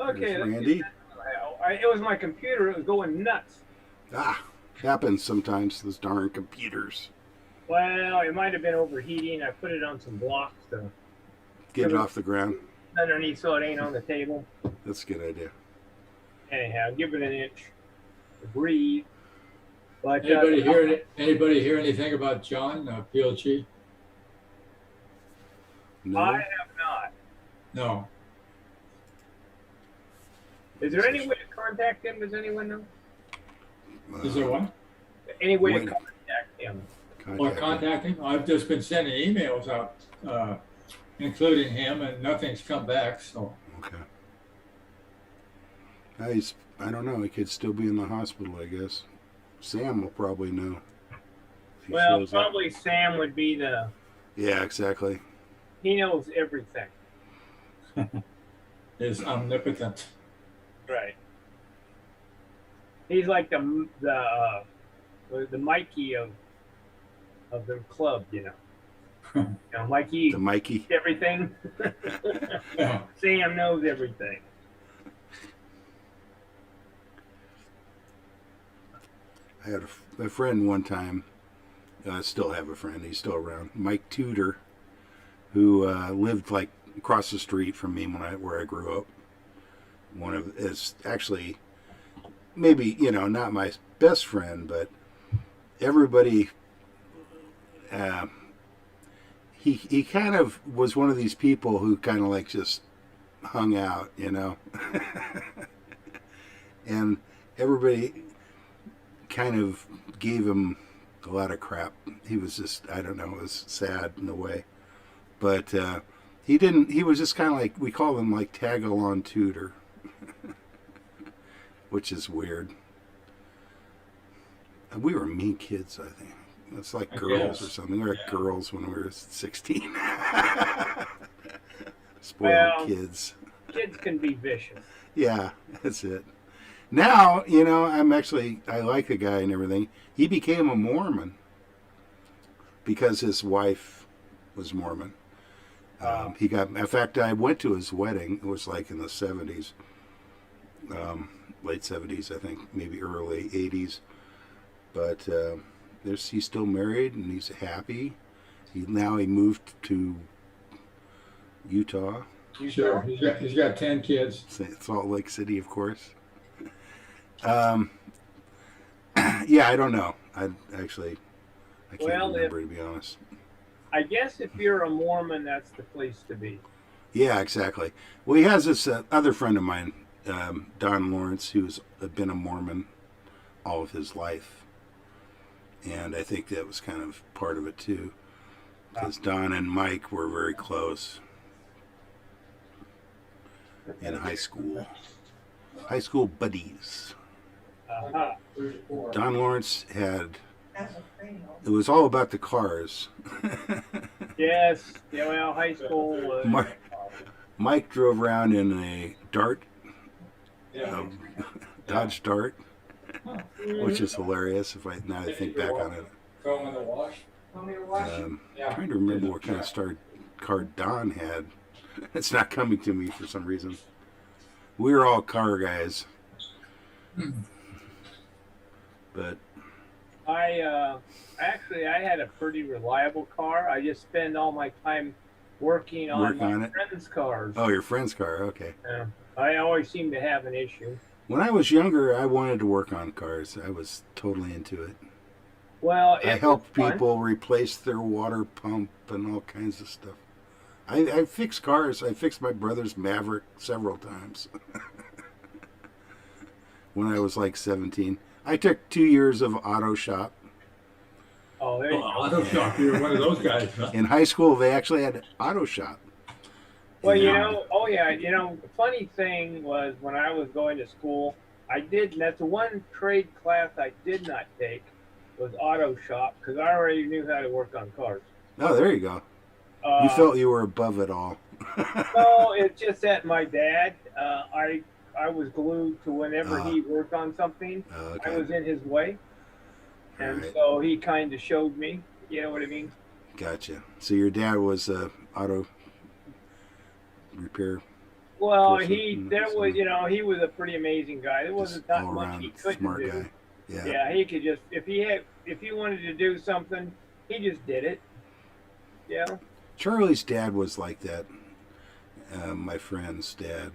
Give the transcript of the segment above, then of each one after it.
Okay, There's Randy. it was my computer. It was going nuts. Ah, happens sometimes, those darn computers. Well, it might have been overheating. I put it on some blocks to Get put it it off the ground. underneath so it ain't on the table. That's a good idea. Anyhow, give it an inch to breathe. But Anybody hear anything about John PLG? I No? have not. No. Is there any way to contact him? Does anyone know? Is there one? Any way to Wait. contact him? Or contacting? I've just been sending emails out, including him, and nothing's come back. So Okay. I don't know. He could still be in the hospital, I guess. Sam will probably know. If he Well, shows up. probably Sam would be the. Yeah, exactly. He knows everything. is omnipotent. Right. He's like the Mikey of the club, you know. You know, Mikey The Mikey. everything. Yeah. Sam knows everything. I had a friend one time. I still have a friend. He's still around. Mike Tudor, who lived like across the street from me where I grew up. One of is actually maybe not my best friend, but everybody. He kind of was one of these people who kind of like just hung out, and everybody kind of gave him a lot of crap. He was just, I don't know, it was sad in a way. But he was just kind of like, we call him like tag-along tutor, which is weird. We were mean kids, I think. It's like girls or something. We were girls when we were 16. Spoiled kids. Kids can be vicious. Yeah, that's it. Now, I like the guy and everything. He became a Mormon because his wife was Mormon. In fact, I went to his wedding. It was like in the 70s, late 70s, I think, maybe early 80s. But he's still married and he's happy. He moved to Utah. Sure. He's got 10 kids. Salt Lake City, of course. Yeah, I don't know. I can't remember, to be honest. I guess if you're a Mormon, that's the place to be. Yeah, exactly. Well, he has this other friend of mine, Don Lawrence, who's been a Mormon all of his life. And I think that was kind of part of it, too. Because Don and Mike were very close in high school. High school buddies. Uh-huh. Don Lawrence it was all about the cars. Yes. Yeah, well, high school. Mike drove around in a Dart, Dodge Dart, which is hilarious now I think back on it. Throw him in the wash. Trying to remember what kind of car Don had. It's not coming to me for some reason. We were all car guys. But I had a pretty reliable car. I just spend all my time working on my friends' cars. Oh, your friend's car, okay. I always seem to have an issue. When I was younger, I wanted to work on cars. I was totally into it. Well, I helped people replace their water pump and all kinds of stuff. I fixed cars. I fixed my brother's Maverick several times. When I was like 17. I took 2 years of auto shop. Oh, there you go. Auto shop. You're one of those guys. Huh? In high school, they actually had auto shop. Well, the funny thing was when I was going to school, that's the one trade class I did not take was auto shop because I already knew how to work on cars. Oh, there you go. You felt you were above it all. No, it's just that my dad, I was glued to whenever he worked on something, okay. I was in his way. And so he kind of showed me, you know what I mean? Gotcha. So your dad was auto repair Well, person. he was a pretty amazing guy. There wasn't Just that all much he around couldn't smart do. guy. Yeah. Yeah, he could just if he wanted to do something, he just did it. Yeah. Charlie's dad was like that. My friend's dad.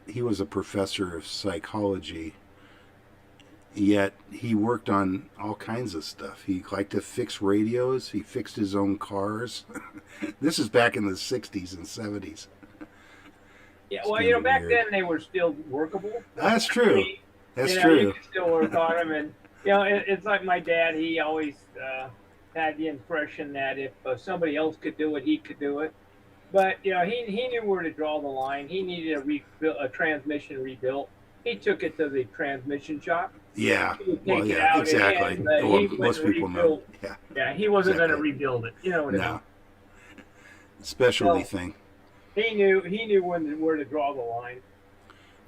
He was a professor of psychology, yet he worked on all kinds of stuff. He liked to fix radios. He fixed his own cars. This is back in the 60s and 70s. Yeah, It's well, kinda back weird. then they were still workable. That's true. That's You true. could still work on them, and it's like my dad. He always had the impression that if somebody else could do it, he could do it. But he knew where to draw the line. He needed a transmission rebuilt. He took it to the transmission shop. Yeah. He would Well, take it yeah, out exactly. again, but Well, he most wouldn't people know. rebuild. Yeah. Yeah, he wasn't going to Exactly. rebuild it. You know what I mean? No. Specialty Well, thing. He knew where to draw the line.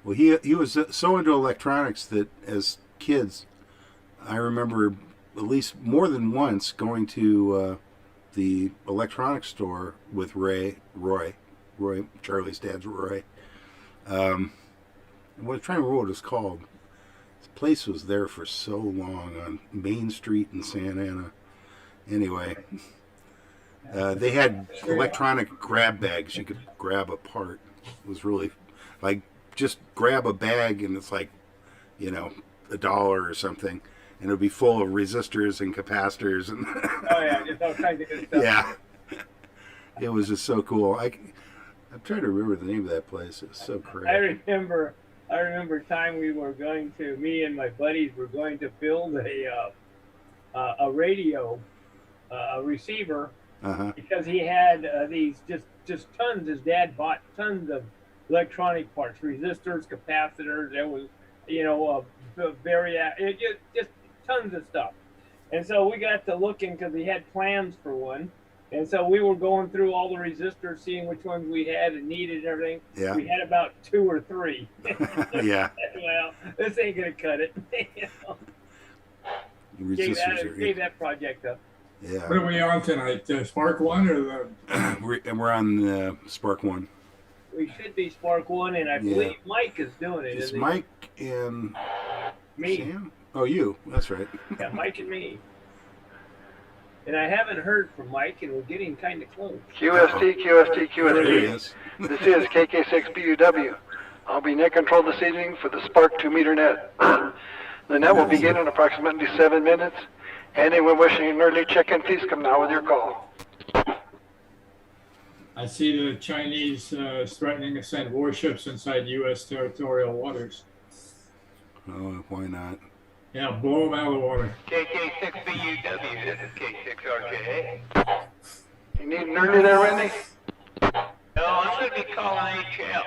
Well, he was so into electronics that as kids, I remember at least more than once going to the electronics store with Roy, Charlie's dad's Roy. I'm trying to remember what it was called. This place was there for so long on Main Street in Santa Ana. Anyway, they had electronic grab bags you could grab apart. It was really like just grab a bag and it's like, $1 or something, and it would be full of resistors and capacitors and Oh yeah, just all kinds of good stuff. yeah, it was just so cool. I'm trying to remember the name of that place. It was so I crazy. remember a time me and my buddies were going to build a radio, a receiver, because he had these just tons. His dad bought tons of electronic parts, resistors, capacitors. There was, just tons of stuff. And so we got to looking because he had plans for one. And so we were going through all the resistors, seeing which ones we had and needed and everything. Yeah. We had about 2 or 3. Yeah. Well, this ain't gonna cut it. Resistors Gave that project up. yeah. What are we on tonight? SPARC 1 or the? We're on SPARC 1. We should be SPARC 1, and I believe Mike is doing it. It's isn't he? Mike and Me. Sam? Oh, you. That's right. Yeah, Mike and me. And I haven't heard from Mike, and we're getting kind of close. QST, QST, There he QST. is. This is KK6BUW. I'll be net control this evening for the SPARC 2-meter net. The net will begin in approximately 7 minutes. Anyone wishing an early check-in, please come now with your call. I see the Chinese threatening to send warships inside U.S. territorial waters. Oh, why not? Yeah, blow them out of the water. KK6BUW, this is K6RJA. You need an early there, Randy? No, I'm going to be calling HF.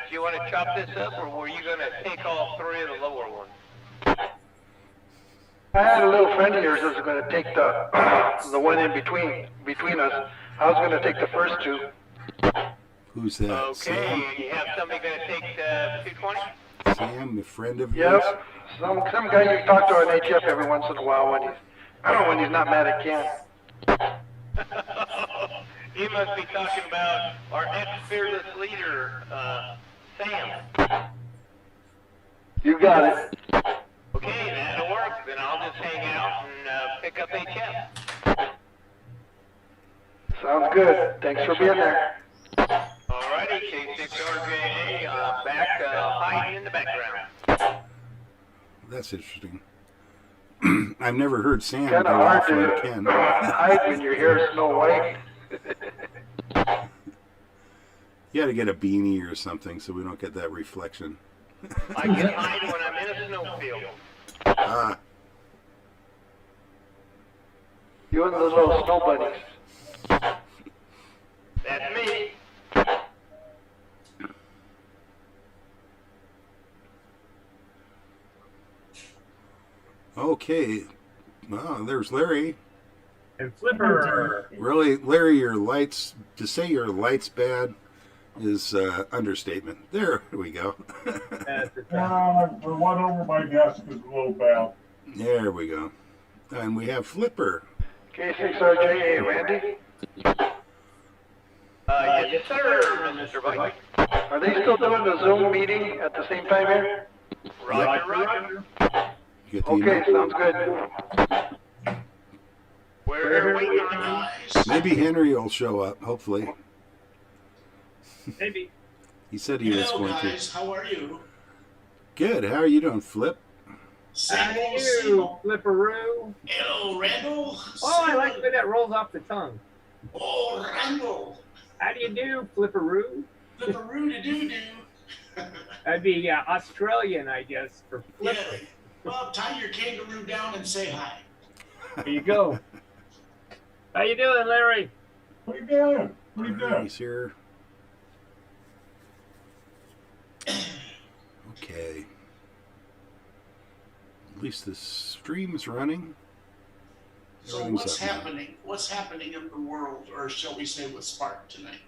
Do you want to chop this up, or were you going to take all 3 of the lower ones? I had a little friend of yours that was going to take the one in between us. I was going to take the first 2. Who's that? Okay, Sam? you have somebody going to take the 220? Sam, a friend of yours? Yep. Some guy you talk to on HF every once in a while when he's not mad at Ken. You must be talking about our ex-fearless leader, Sam. You got it. Okay, that'll work. Then I'll just hang out and pick up HF. Sounds good. Thanks for being there. Alrighty, K6RJA, back hiding in the background. That's interesting. I've never heard Sam Kind go of off hard on to Ken. hide when your hair is snow white. You got to get a beanie or something so we don't get that reflection. I can hide when I'm in a snowfield. Ah, You and the little snow bunnies. That's me. okay. Wow, there's Larry. And Flipper. Really, Larry, to say your light's bad is understatement. There we go. The one over my desk is a little bad. There we go. And we have Flipper. K6RJA, Randy. Yes, sir, Mr. Mike. Are they still doing the Zoom meeting at the same time here? Roger, roger. You get the Okay, email? sounds good. We're waiting on Guys, Maybe Henry will show up, hopefully. Maybe. He said he was hello going to. guys, how are you? Good. How are you doing, Flip? How Same do old, you same do, old. Flipperoo? Hello, Randall. Oh, I like the way that rolls off the tongue. Oh, Randall. How do you do, Flipperoo? Flipperoo-doo-doo-doo. That'd be Australian, I guess, for Yeah. flipper. Well, tie your kangaroo down and say hi. There you go. How you doing, Larry? What are you doing? What are you doing? He's here. Okay. At least the stream's running. So Everything's what's up now. happening? What's happening in the world, or shall we say with SPARC tonight?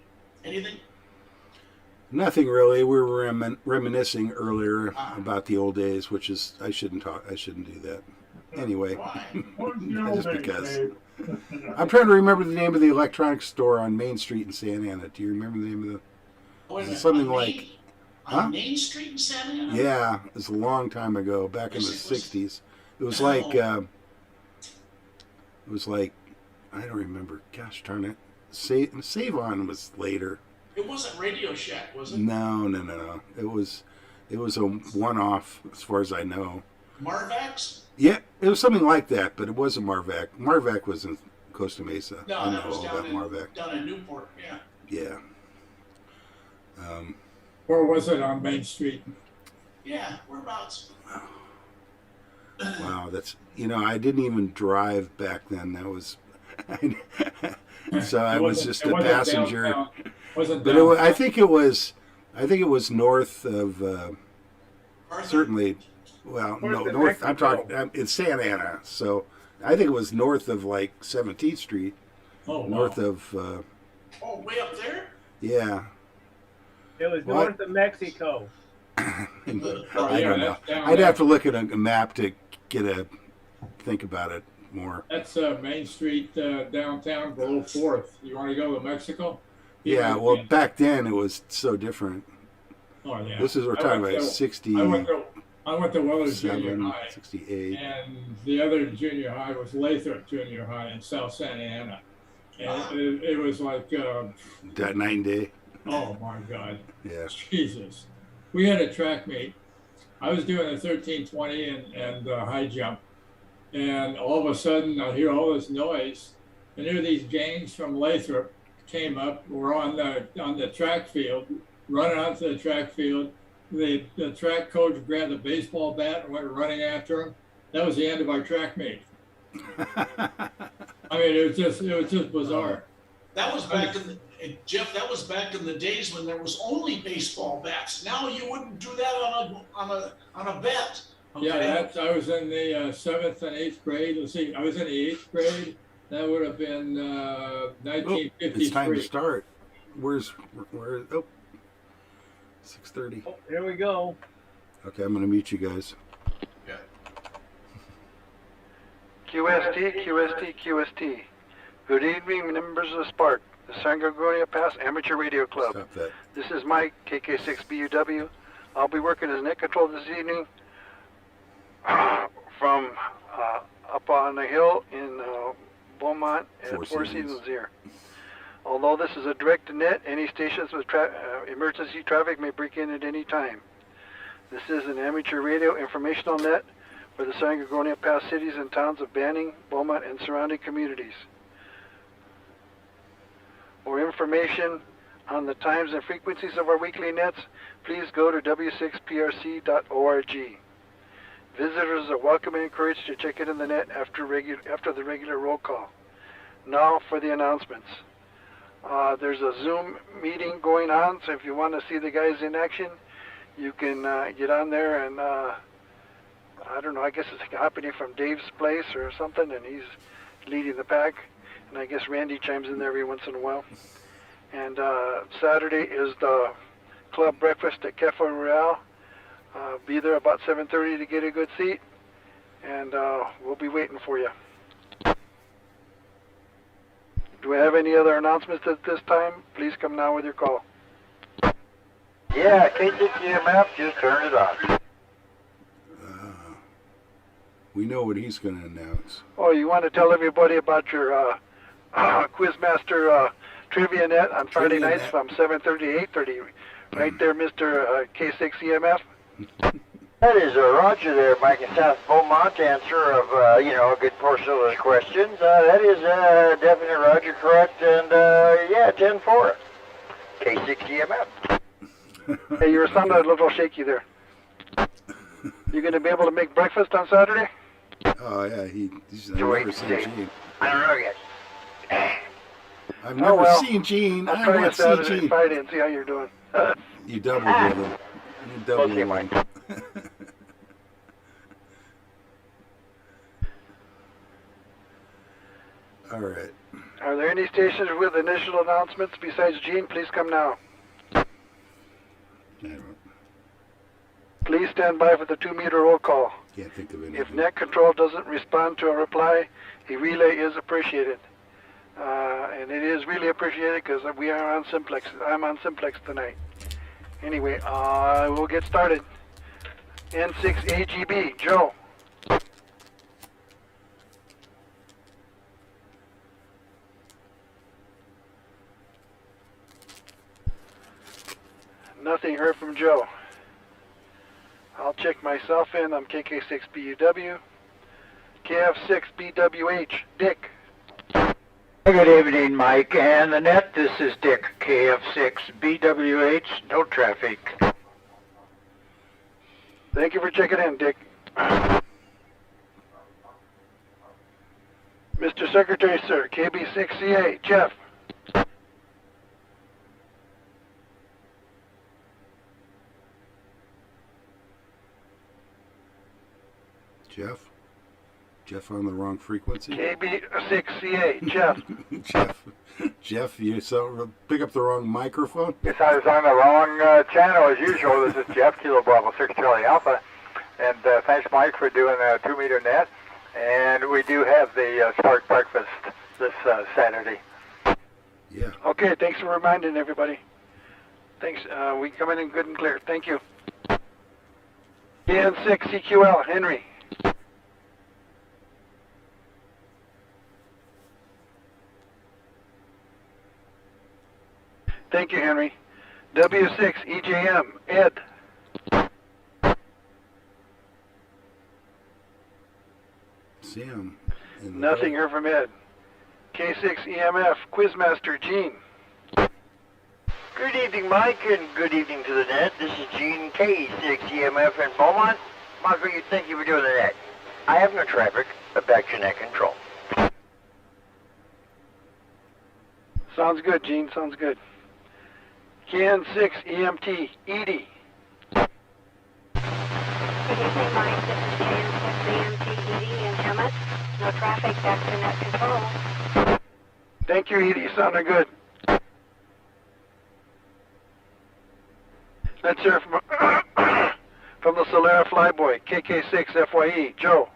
Anything? Nothing really. We were reminiscing earlier Ah. about the old days, which is I shouldn't do that. Anyway, Why? What was the old just days, because. Dave? I'm trying to remember the name of the electronics store on Main Street in Santa Ana. Do you remember the name of the? Wait a minute, Something on like- Main, Huh? on Main Street in Santa Ana? Yeah, it was a long time ago, back in the Yes, it was. '60s. It was Oh. like, I don't remember. Gosh darn it. Save On was later. It wasn't Radio Shack, was it? No. It was a one-off, as far as I know. Marvax? Yeah, it was something like that, but it wasn't Marvac. Marvac was in Costa Mesa. No, I know that was all down about Marvac. down in Newport, yeah. Yeah. Or was it on Main Street? Yeah, whereabouts? Wow, that's I didn't even drive back then. That was, so I It was wasn't- just it a wasn't passenger. downtown. Wasn't But downtown. I think it was north of Arthur? certainly. Well, no, North of north. I'm Mexico. talking. It's Santa Ana, so I think it was north of like 17th Street, Oh, wow. north of Oh, way up there? yeah. It was What? north of Mexico. I yeah, don't know. that's down I'd there. have to look at a map to think about it more. That's Main Street downtown below 4th. You want to go to Mexico? Yeah, well, back then it was so different. Oh, yeah. This is we're I talking went about to- 67, I went to Weller's Junior High, 68. and the other junior high was Lathrop Junior High in South Santa Ana. And it was like, That night and day. oh my God, Yeah. Jesus. We had a track meet. I was doing a 1320 and high jump. And all of a sudden I hear all this noise. And here these gangs from Lathrop came up, were on the track field, running onto the track field. The track coach grabbed a baseball bat and went running after him. That was the end of our track meet. I mean, it was just bizarre. That was back in the, Jeff, that was back in the days when there was only baseball bats. Now you wouldn't do that on a bet. Okay? Yeah, I was in the 7th and 8th grade. Let's see, I was in the 8th grade. That would have been 1953. It's time to start. Where? Oh, 6:30. Oh, here we go. Okay, I'm gonna mute you guys. QST, QST, QST. Good evening, members of the SPARC, the San Gorgonio Pass Amateur Radio Club. Stop that. This is Mike, KK6BUW. I'll be working as net control this evening from up on the hill in Beaumont and Four Seasons here. Although this is a direct net, any stations with emergency traffic may break in at any time. This is an amateur radio informational net for the San Gorgonio Pass cities and towns of Banning, Beaumont, and surrounding communities. For information on the times and frequencies of our weekly nets, please go to w6prc.org. Visitors are welcome and encouraged to check it in the net after the regular roll call. Now for the announcements. There's a Zoom meeting going on, so if you want to see the guys in action, you can get on there and I don't know, I guess it's happening from Dave's place or something, and he's leading the pack. And I guess Randy chimes in there every once in a while. And Saturday is the club breakfast at Cafe Royale. Be there about 7:30 to get a good seat, and we'll be waiting for you. Do we have any other announcements at this time? Please come now with your call. Yeah, K6EMF just turned it on. We know what he's going to announce. Oh, you want to tell everybody about your Quizmaster Trivia Net on Friday Trivia nights Net. from 7:30 to 8:30. Right there, Mr. K6EMF. That is Roger there, Mike in South Beaumont, answer of, a good portion of those questions. That is definite Roger, correct, and, 10-4. K6EMF. Hey, you were sounding a little shaky there. You going to be able to make breakfast on Saturday? Oh, yeah, he's To wait never and seen see. Gene. I don't know yet. I've never well, seen Gene. I'll I try you want to see Saturday, Gene. Friday, and see how you're doing. You double with him. You double Okay, with Mike. him. All right. Are there any stations with initial announcements besides Gene? Please come now. I don't, Please stand by for the 2-meter roll call. can't think of anything. If net control doesn't respond to a reply, a relay is appreciated. And it is really appreciated because we are on Simplex. I'm on Simplex tonight. Anyway, we'll get started. N6AGB, Joe. Nothing heard from Joe. I'll check myself in. I'm KK6BUW. KF6BWH, Dick. Good evening, Mike and the net. This is Dick, KF6BWH, no traffic. Thank you for checking in, Dick. Mr. Secretary, sir, KB6CA, Jeff. Jeff? Jeff on the wrong frequency? KB6CA, Jeff. Jeff, you pick up the wrong microphone? Yes, I was on the wrong channel as usual. This is Jeff, Kilo Bravo 6 Charlie Alpha. And thanks, Mike, for doing a 2-meter net. And we do have the SPARC breakfast this Saturday. Yeah. Okay, thanks for reminding everybody. Thanks. We come in good and clear. Thank you. KN6CQL, Henry. Thank you, Henry. W6EJM, Ed. Sam. Nothing here from Ed. K6EMF, Quizmaster, Gene. Good evening, Mike, and good evening to the net. This is Gene, K6EMF in Beaumont. Mike, what do you think you were doing the net? I have no traffic, but back to net control. Sounds good, Gene. Sounds good. KN6EMT, Edie. Good evening, Mike. This is KN6EMT in Emmett. No traffic, back to net control. Thank you, Edie. Sounding good. Let's hear from from the Solera Flyboy, KK6FYE, Joe.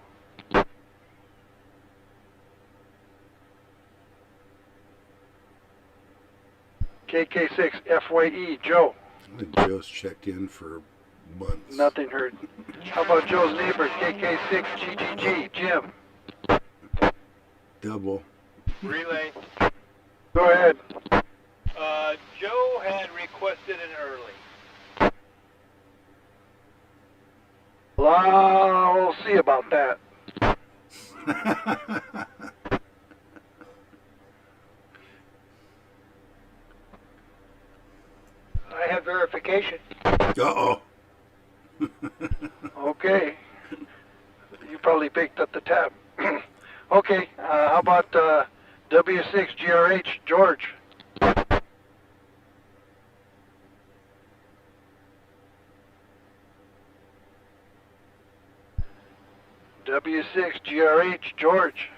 KK6FYE, Joe. I think Joe's checked in for months. Nothing heard. How about Joe's neighbor, KK6GGG, Jim? Double. Relay. Go ahead. Joe had requested an early. Well, we'll see about that. I have verification. Uh-oh. Okay. You probably picked up the tab. Okay, how about W6GRH, George? W6GRH, George.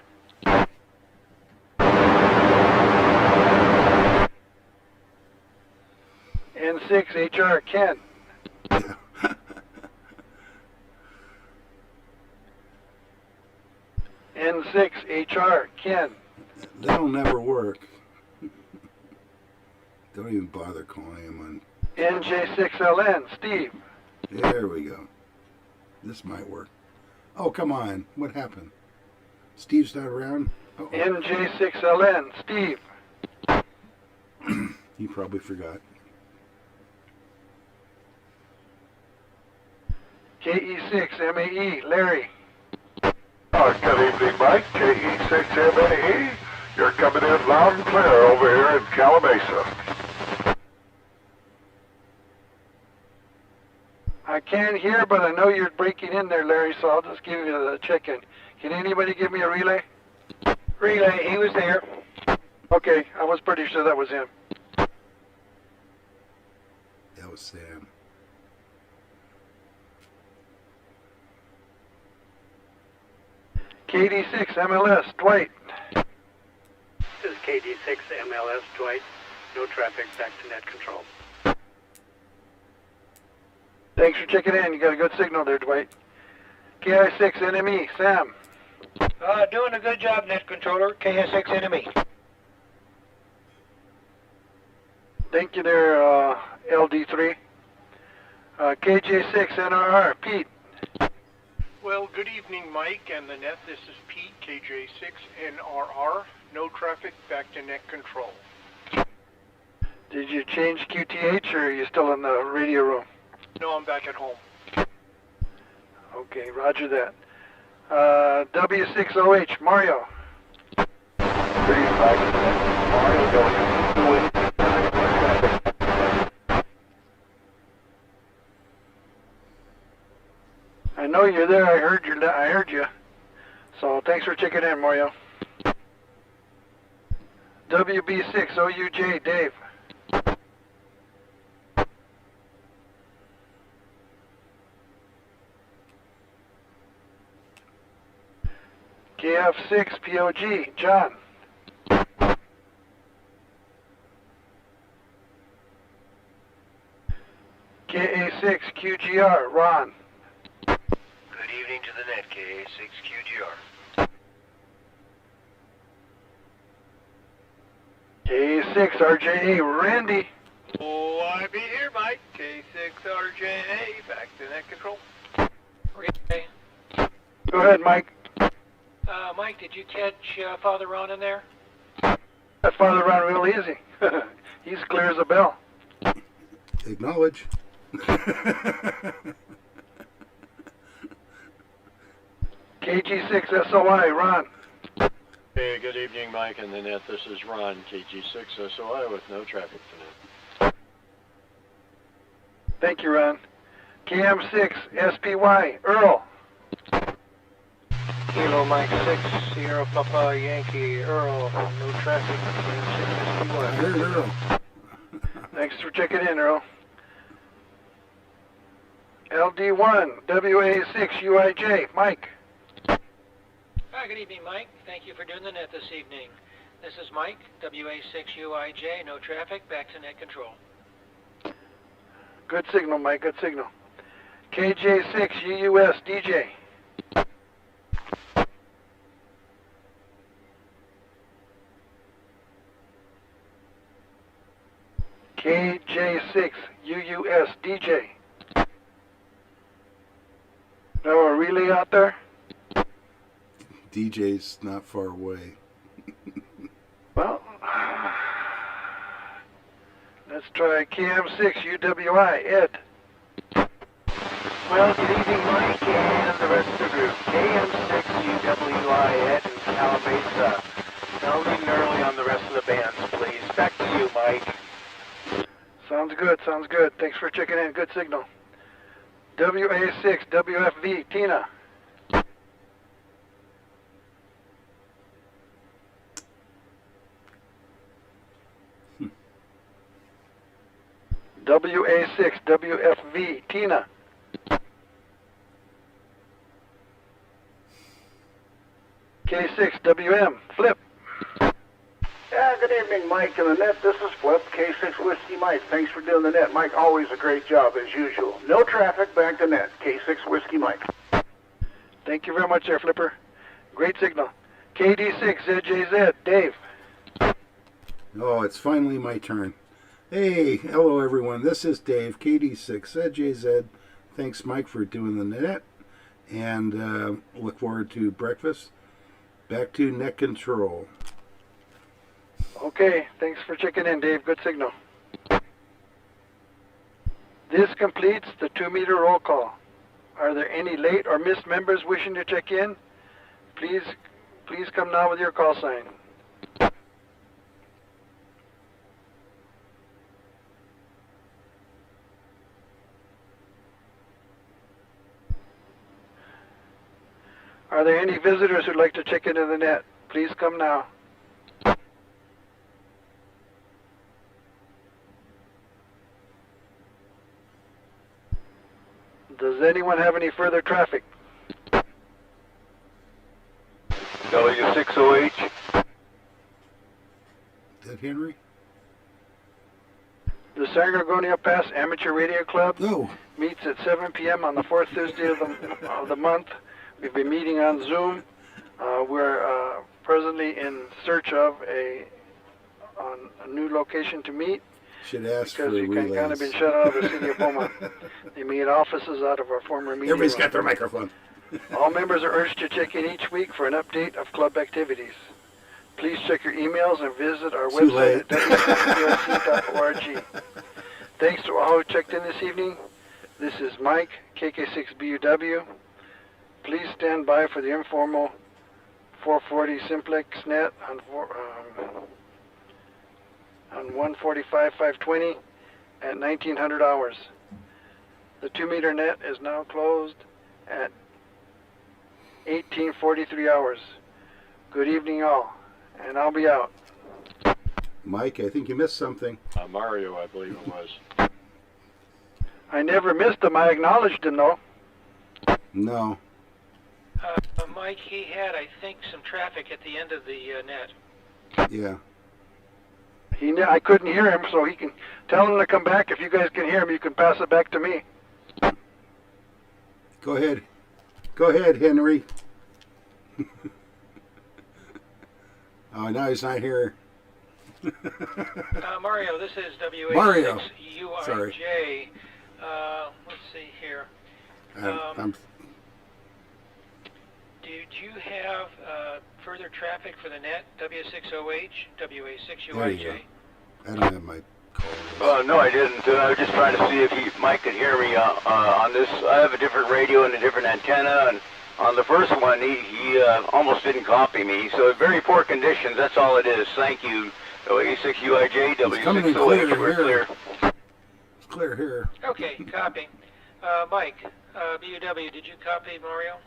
N6HR, Ken. N6HR, Ken. That'll never work. Don't even bother calling him on. NJ6LN, Steve. There we go. This might work. Oh, come on. What happened? Steve's not around? Uh-oh. NJ6LN, Steve. He probably forgot. KE6MAE, Larry. Good evening, Mike. KE6MAE. You're coming in loud and clear over here in Calamasa. I can't hear, but I know you're breaking in there, Larry, so I'll just give you the check-in. Can anybody give me a relay? Relay, he was there. Okay, I was pretty sure that was him. That was Sam. KD6 MLS, Dwight. This is KD6 MLS, Dwight. No traffic, back to net control. Thanks for checking in. You got a good signal there, Dwight. KI6 NME, Sam. Doing a good job, net controller. KS6 enemy. Thank you there, LD3. KJ6 NRR, Pete. Well, good evening, Mike and the net. This is Pete, KJ6NRR. No traffic, back to net control. Did you change QTH or are you still in the radio room? No, I'm back at home. Okay, roger that. W6OH, Mario. Good evening, Mike. Mario going. I know you're there. I heard you. So thanks for checking in, Mario. WB6 OUJ, Dave. KF6 POG, John. KA6 QGR, Ron. Good evening to the net, KA6QGR. KA6 RJA, Randy. Oh, I be here, Mike. K6RJA, back to net control. Relay. Go ahead, Mike. Mike, did you catch Father Ron in there? That Father Ron real easy. He's clear as a bell. Acknowledge. KG6 SOI, Ron. Hey, good evening, Mike and the net. This is Ron, KG6 SOI with no traffic tonight. Thank you, Ron. KM6 SPY, Earl. Kilo Mike 6, Sierra Papa Yankee, Earl. No traffic, KM6 SPY. I heard Earl. Thanks for checking in, Earl. LD1 WA6 UIJ, Mike. Hi, good evening, Mike. Thank you for doing the net this evening. This is Mike, WA6UIJ, no traffic, back to net control. Good signal, Mike, good signal. KJ6 UUS DJ. KJ6 UUS DJ. No a relay out there? DJ's not far away. Well, let's try KM6 UWI, Ed. Well, good evening, Mike, and the rest of the group. KM6 UWI, Ed and Calamasa. Now leaving early on the rest of the bands, please. Back to you, Mike. Sounds good, sounds good. Thanks for checking in. Good signal. WA6 WFV, Tina. WA6 WFV, Tina. K6 WM, Flip. Yeah, good evening, Mike and the net. This is Flip, K6 Whiskey Mike. Thanks for doing the net. Mike, always a great job as usual. No traffic, back to net. K6 Whiskey Mike. Thank you very much there, Flipper. Great signal. KD6 ZJZ, Dave. Oh, it's finally my turn. Hey, hello everyone. This is Dave, KD6ZJZ. Thanks, Mike, for doing the net, and look forward to breakfast. Back to net control. Okay, thanks for checking in, Dave. Good signal. This completes the 2-meter roll call. Are there any late or missed members wishing to check in? Please come now with your call sign. Are there any visitors who'd like to check into the net? Please come now. Does anyone have any further traffic? W6OH. Is that Henry? The San Gorgonio Pass Amateur Radio Club meets at 7 p.m. on the fourth Thursday of the month. We've been meeting on Zoom. We're presently in search of a new location to meet. Should ask because for we relays. kind of been shut out of the city of Beaumont. They meet offices out of our former meeting Everybody's room. got their microphone. All members are urged to check in each week for an update of club activities. Please check your emails and visit our website at www.org. Thanks to all who checked in this evening. This is Mike, KK6BUW. Please stand by for the informal 440 simplex net on 145-520 at 1900 hours. The 2-meter net is now closed at 1843 hours. Good evening all, and I'll be out. Mike, I think you missed something. Mario, I believe it was. I never missed him. I acknowledged him though. No. Mike, he had, I think, some traffic at the end of the net. Yeah. I couldn't hear him, so he can tell him to come back. If you guys can hear him, you can pass it back to me. Go ahead. Go ahead, Henry. Oh, now he's not here. Mario, this is Mario. WA6UIJ. Sorry. Let's see here. Did you have further traffic for the net, W6OH, WA6UIJ? I don't have my call. No, I didn't. I was just trying to see if Mike could hear me on this. I have a different radio and a different antenna, and on the first one, he almost didn't copy me. So very poor conditions. That's all it is. Thank you. WA6UIJ, W6OH. We're clear. It's clear here. Okay, copy. Mike, BUW, did you copy Mario?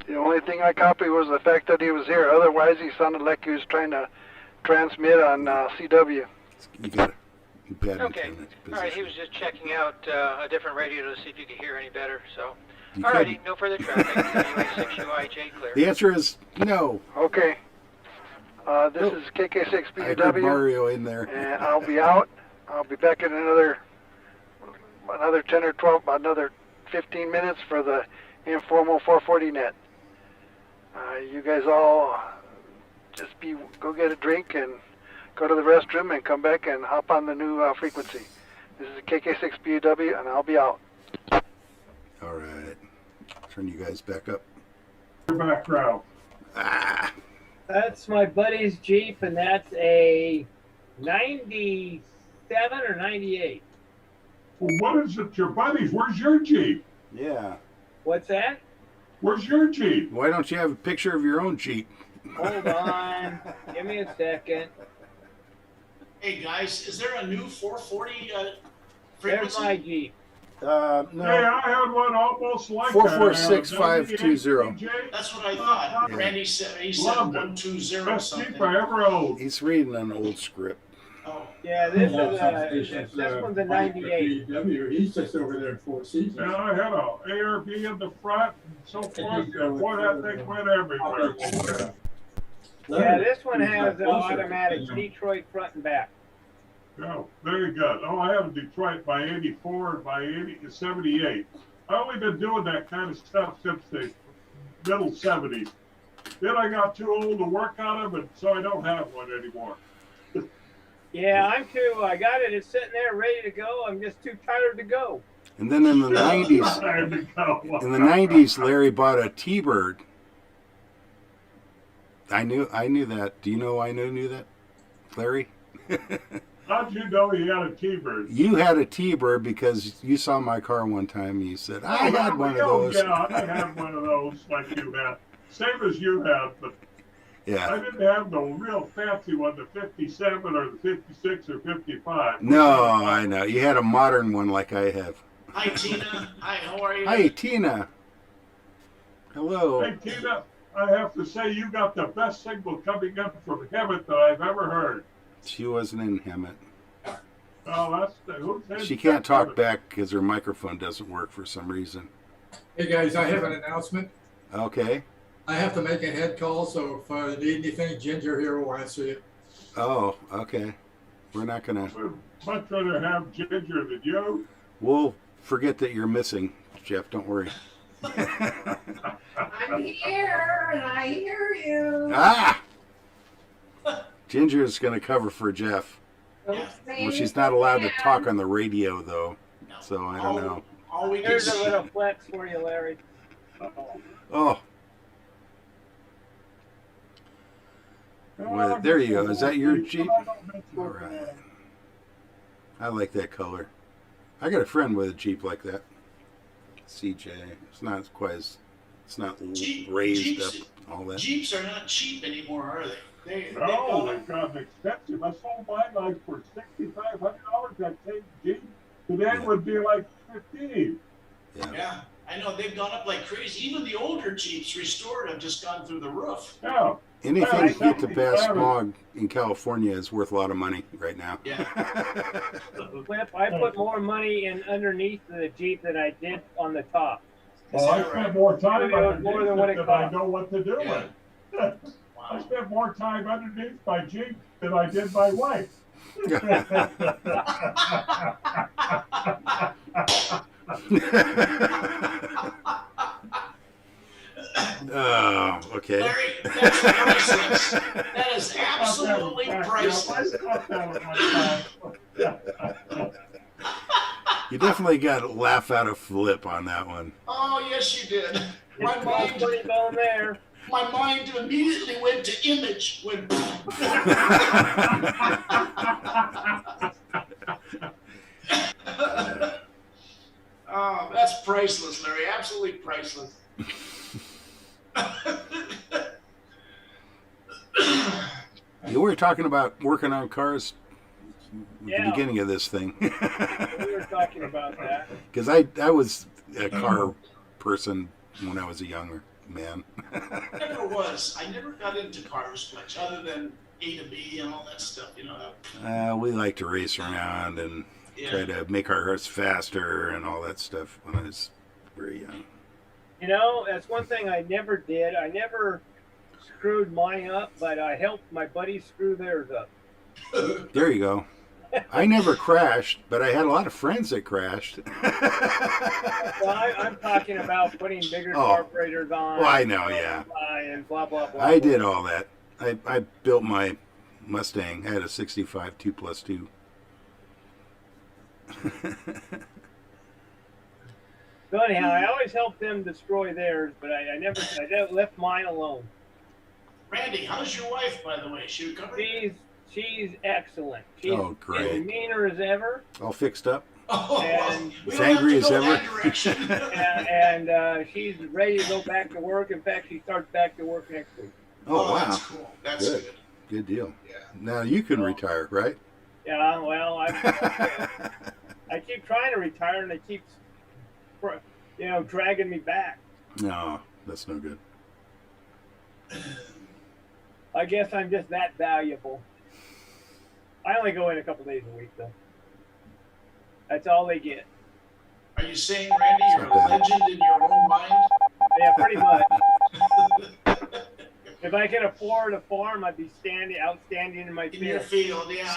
The only thing I copied was the fact that he was here. Otherwise, he sounded like he was trying to transmit on CW. You got a bad Okay. antenna All right, he position. was just checking out a different radio to see if you could hear any better. So, You all righty, couldn't. no further traffic. WA6UIJ clear. The answer is no. Okay. This is I heard KK6BUW, Mario in there. and I'll be out. I'll be back in another 10 or 12, another 15 minutes for the informal 440 net. You guys all just go get a drink and go to the restroom and come back and hop on the new frequency. This is KK6BUW, and I'll be out. All right. Turn you guys back up. Background. Ah. That's my buddy's Jeep, and that's a 97 or 98. Well, what is it, your buddies? Where's your Jeep? Yeah. What's that? Where's your Jeep? Why don't you have a picture of your own Jeep? Hold on. Give me a second. Hey guys, is there a new 440 There's frequency? my Jeep. No. Hey, I had one almost like 446520. That's what I thought. Yeah. Randy said he said Loved it. 120 Best something. Jeep I ever owned. He's reading an old script. Oh, Yeah, this one's a 98. He's just over there in Four Seasons. And I had a ARB in the front and so forth. Boy, that thing went everywhere. Yeah, this one has automatic Detroit front and back. Yeah, very good. Oh, I have a Detroit by 84 and by 78. I only been doing that kind of stuff since the middle 70s. Then I got too old to work on them, and so I don't have one anymore. Yeah, I'm too. I got it. It's sitting there ready to go. I'm just too tired to go. And then in the 90s, There you go. in the 90s, Larry bought a T-Bird. I knew that. Do you know I knew that, Larry? How'd you know he had a T-Bird? You had a T-Bird because you saw my car one time and you said, I had one of those. Yeah, I had one of those like you had. Same as you had, but I Yeah. didn't have no real fancy one, the 57 or the 56 or 55. No, I know. You had a modern one like I have. Hi, Tina. Hi, how are you? Hi, Tina. Hello. Hey, Tina, I have to say you got the best signal coming up from Hemet that I've ever heard. She wasn't in Hemet. Oh, who said She can't that? talk back because her microphone doesn't work for some reason. Hey guys, I have an announcement. Okay. I have to make a head call, so if I need anything, Ginger here will answer you. Oh, okay. We're not going to... Would much rather have Ginger than you. We'll forget that you're missing, Jeff. Don't worry. I'm here and I hear you. Ah! Ginger is going to cover for Jeff. Well, she's not allowed to talk on the radio, though. So I don't know. All we can Here's a see. little flex for you, Larry. Oh. Well, there you go. Is that your Jeep? All right. I like that color. I got a friend with a Jeep like that. CJ. It's not quite as... It's not raised Jeeps, up, all that. Jeeps are not cheap anymore, are they? Oh, they've gotten expensive. I sold mine like for $6,500. That same Jeep today would be like $15,000. Yeah, I know they've gone up like crazy. Even the older Jeeps restored have just gone through the roof. Yeah. Anything to get the Bass Smog in California is worth a lot of money right now. Yeah. Flip, I put more money in underneath the Jeep than I did on the top. Well, I spent more time underneath more than what it than I cost. know what to do with. I spent more time underneath my Jeep than I did my wife. Oh, okay. Larry, that's priceless. That is absolutely priceless. You definitely got a laugh out of Flip on that one. Oh, yes, you did. My It's mind, pretty going there. my mind immediately went to image when. Oh, that's priceless, Larry. Absolutely priceless. You were talking about working on cars at Yeah. the beginning of this thing. We were talking about that. Because I was a car person when I was a younger man. Never was. I never got into cars much, other than A to B and all that stuff. You know. We like to race around and try to make our cars faster and all that stuff when I was very young. You know, that's one thing I never did. I never screwed mine up, but I helped my buddies screw theirs up. There you go. I never crashed, but I had a lot of friends that crashed. Well, I'm talking about putting bigger carburetors on. Well, I know, yeah. And blah, blah, blah. I did all that. I built my Mustang. I had a 65 2+2. So anyhow, I always helped them destroy theirs, but I never left mine alone. Randy, how's your wife, by the way? She recovered? She's excellent. She's great. as meaner as ever. All fixed up. Oh, and as angry as ever. and she's ready to go back to work. In fact, she starts back to work next week. Oh, wow. That's cool. That's good. Good deal. Yeah. Now you can retire, right? Yeah, well, I keep trying to retire, and they keep, dragging me back. No, that's no good. I guess I'm just that valuable. I only go in a couple days a week, though. That's all they get. Are you saying, Randy, you're a legend in your own mind? Yeah, pretty much. If I could afford a farm, I'd be outstanding in my field. In your field, yeah.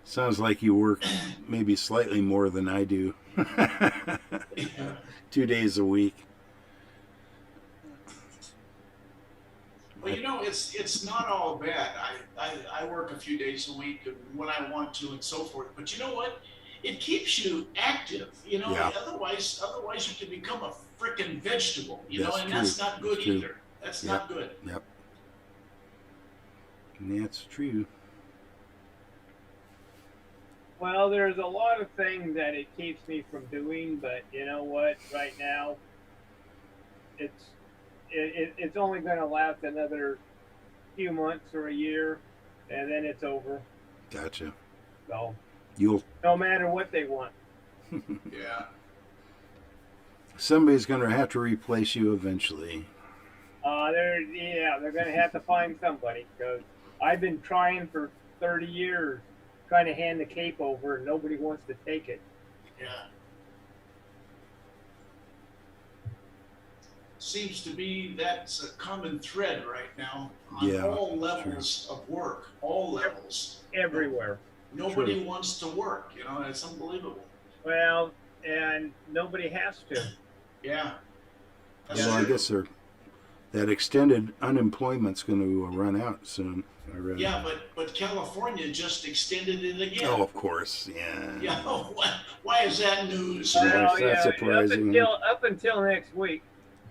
Sounds like you work maybe slightly more than I do. 2 days a week. Well, you know, it's not all bad. I work a few days a week when I want to and so forth. But you know what? It keeps you active. You know, Yeah. otherwise you can become a frickin' vegetable. You know, That's and true. that's not good That's true. either. That's Yep. not good. Yep. And that's true. Well, there's a lot of things that it keeps me from doing, but you know what? Right now, it's only going to last another few months or a year, and then it's over. Gotcha. So You'll. no matter what they want. Yeah. Somebody's going to have to replace you eventually. They're going to have to find somebody because I've been trying for 30 years, trying to hand the cape over, and nobody wants to take it. Yeah. Seems to be that's a common thread right now on Yeah, all levels of work, all levels. Everywhere. Nobody True. wants to work, you know, it's unbelievable. Well, and nobody has to. Yeah. Although I guess that extended unemployment's going to run out soon. I read. Yeah, but California just extended it again. Oh, of course. Yeah. Yeah. Why is that news? Well, that's surprising. Up until next week.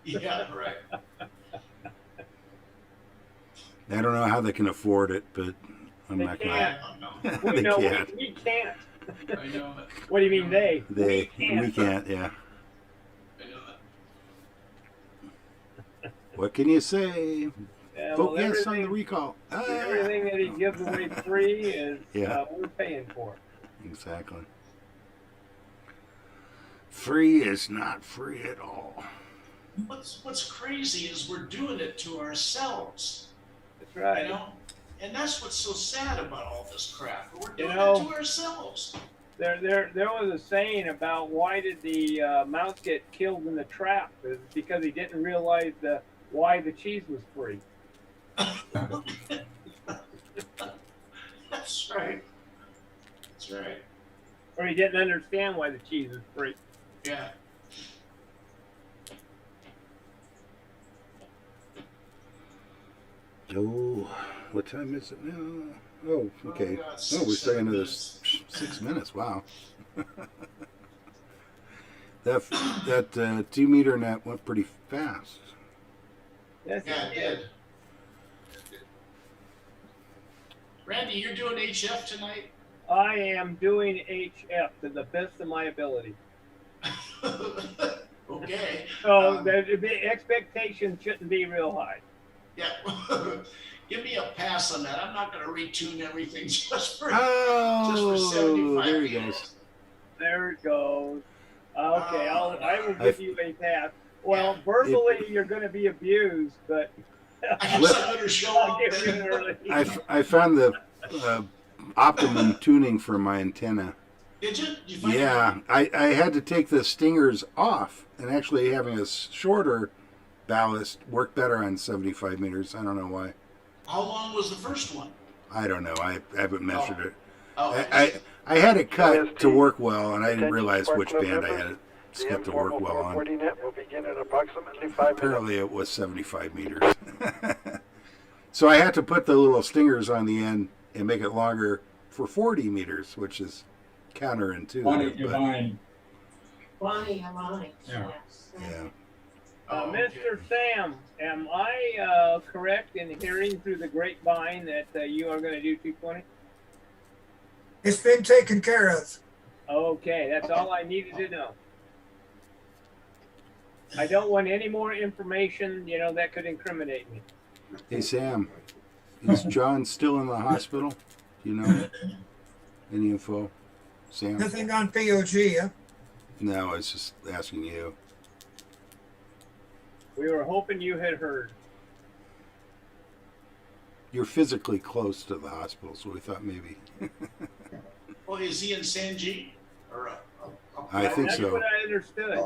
Yeah, right. I don't know how they can afford it, but I'm They not going can't. to. We They know can't. we can't. I know it. What do you mean they? We can't. can't, yeah. I know it. What can you say? Yeah, Vote well, yes on the everything- recall. Everything that he gives away free is Yeah. we're paying for. Exactly. Free is not free at all. What's crazy is we're doing it to ourselves. That's right. You know? And that's what's so sad about all this crap. We're doing know, it to ourselves. There was a saying about why did the mouse get killed in the trap? It's because he didn't realize why the cheese was free. That's right. That's right. Or he didn't understand why the cheese was free. Yeah. Oh, what time is it now? Oh, okay. got Oh, we're still 7 into this 6 minutes. Wow. that 2 meter net went pretty fast. Yes, Yeah, it did. Randy, you're doing HF tonight? I am doing HF to the best of my ability. Okay. So the expectation shouldn't be real high. Yeah. Give me a pass on that. I'm not going to retune everything just for Oh, 75 there he people. goes. There it goes. Okay, I will give you a pass. Well, Yeah. verbally you're going to be abused, but I guess I better show I'll up give you then. an early. I found the optimum tuning for my antenna. Did you? You find Yeah, out? I had to take the stingers off, and actually having a shorter ballast worked better on 75 meters. I don't know why. How long was the first one? I don't know. I haven't measured it. Oh, I had it cut OST. to work well, and I didn't Attention, realize SPARC which Club band I members. had it The set to work informal well on. 440 net will begin in approximately 5 minutes. Apparently it was 75 meters. So I had to put the little stingers on the end and make it longer for 40 meters, which is counterintuitive. Bonnie but- Divine. Bonnie Harmonics, Yeah. yes. yeah. Mr. Sam, am I correct in hearing through the grapevine that you are going to do 220? It's been taken care of. Okay, that's all I needed to know. I don't want any more information, that could incriminate me. Hey, Sam, is John still in the hospital? Do you know? Any info? Sam? Nothing on POG, huh? No, I was just asking you. We were hoping you had heard. You're physically close to the hospital, so we thought maybe. Well, is he in Sanji? Or I think That's so. what I understood.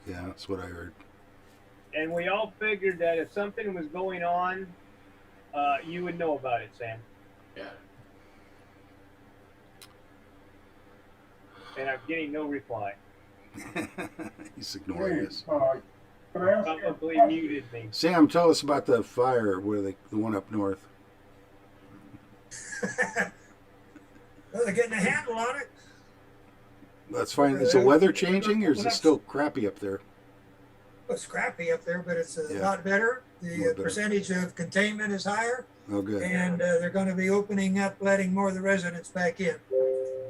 Yeah, that's what I heard. And we all figured that if something was going on, you would know about it, Sam. Yeah. And I'm getting no reply. He's ignoring us. Can I ask you a Probably question? muted me. Sam, tell us about the fire. Where the one up north? Well, they're getting a handle on it. That's fine. Is the weather changing, or is it still crappy up there? It's scrappy up there, but it's a Yeah. lot better. Lot The better. percentage of containment is higher, Oh, good. and they're going to be opening up, letting more of the residents back in.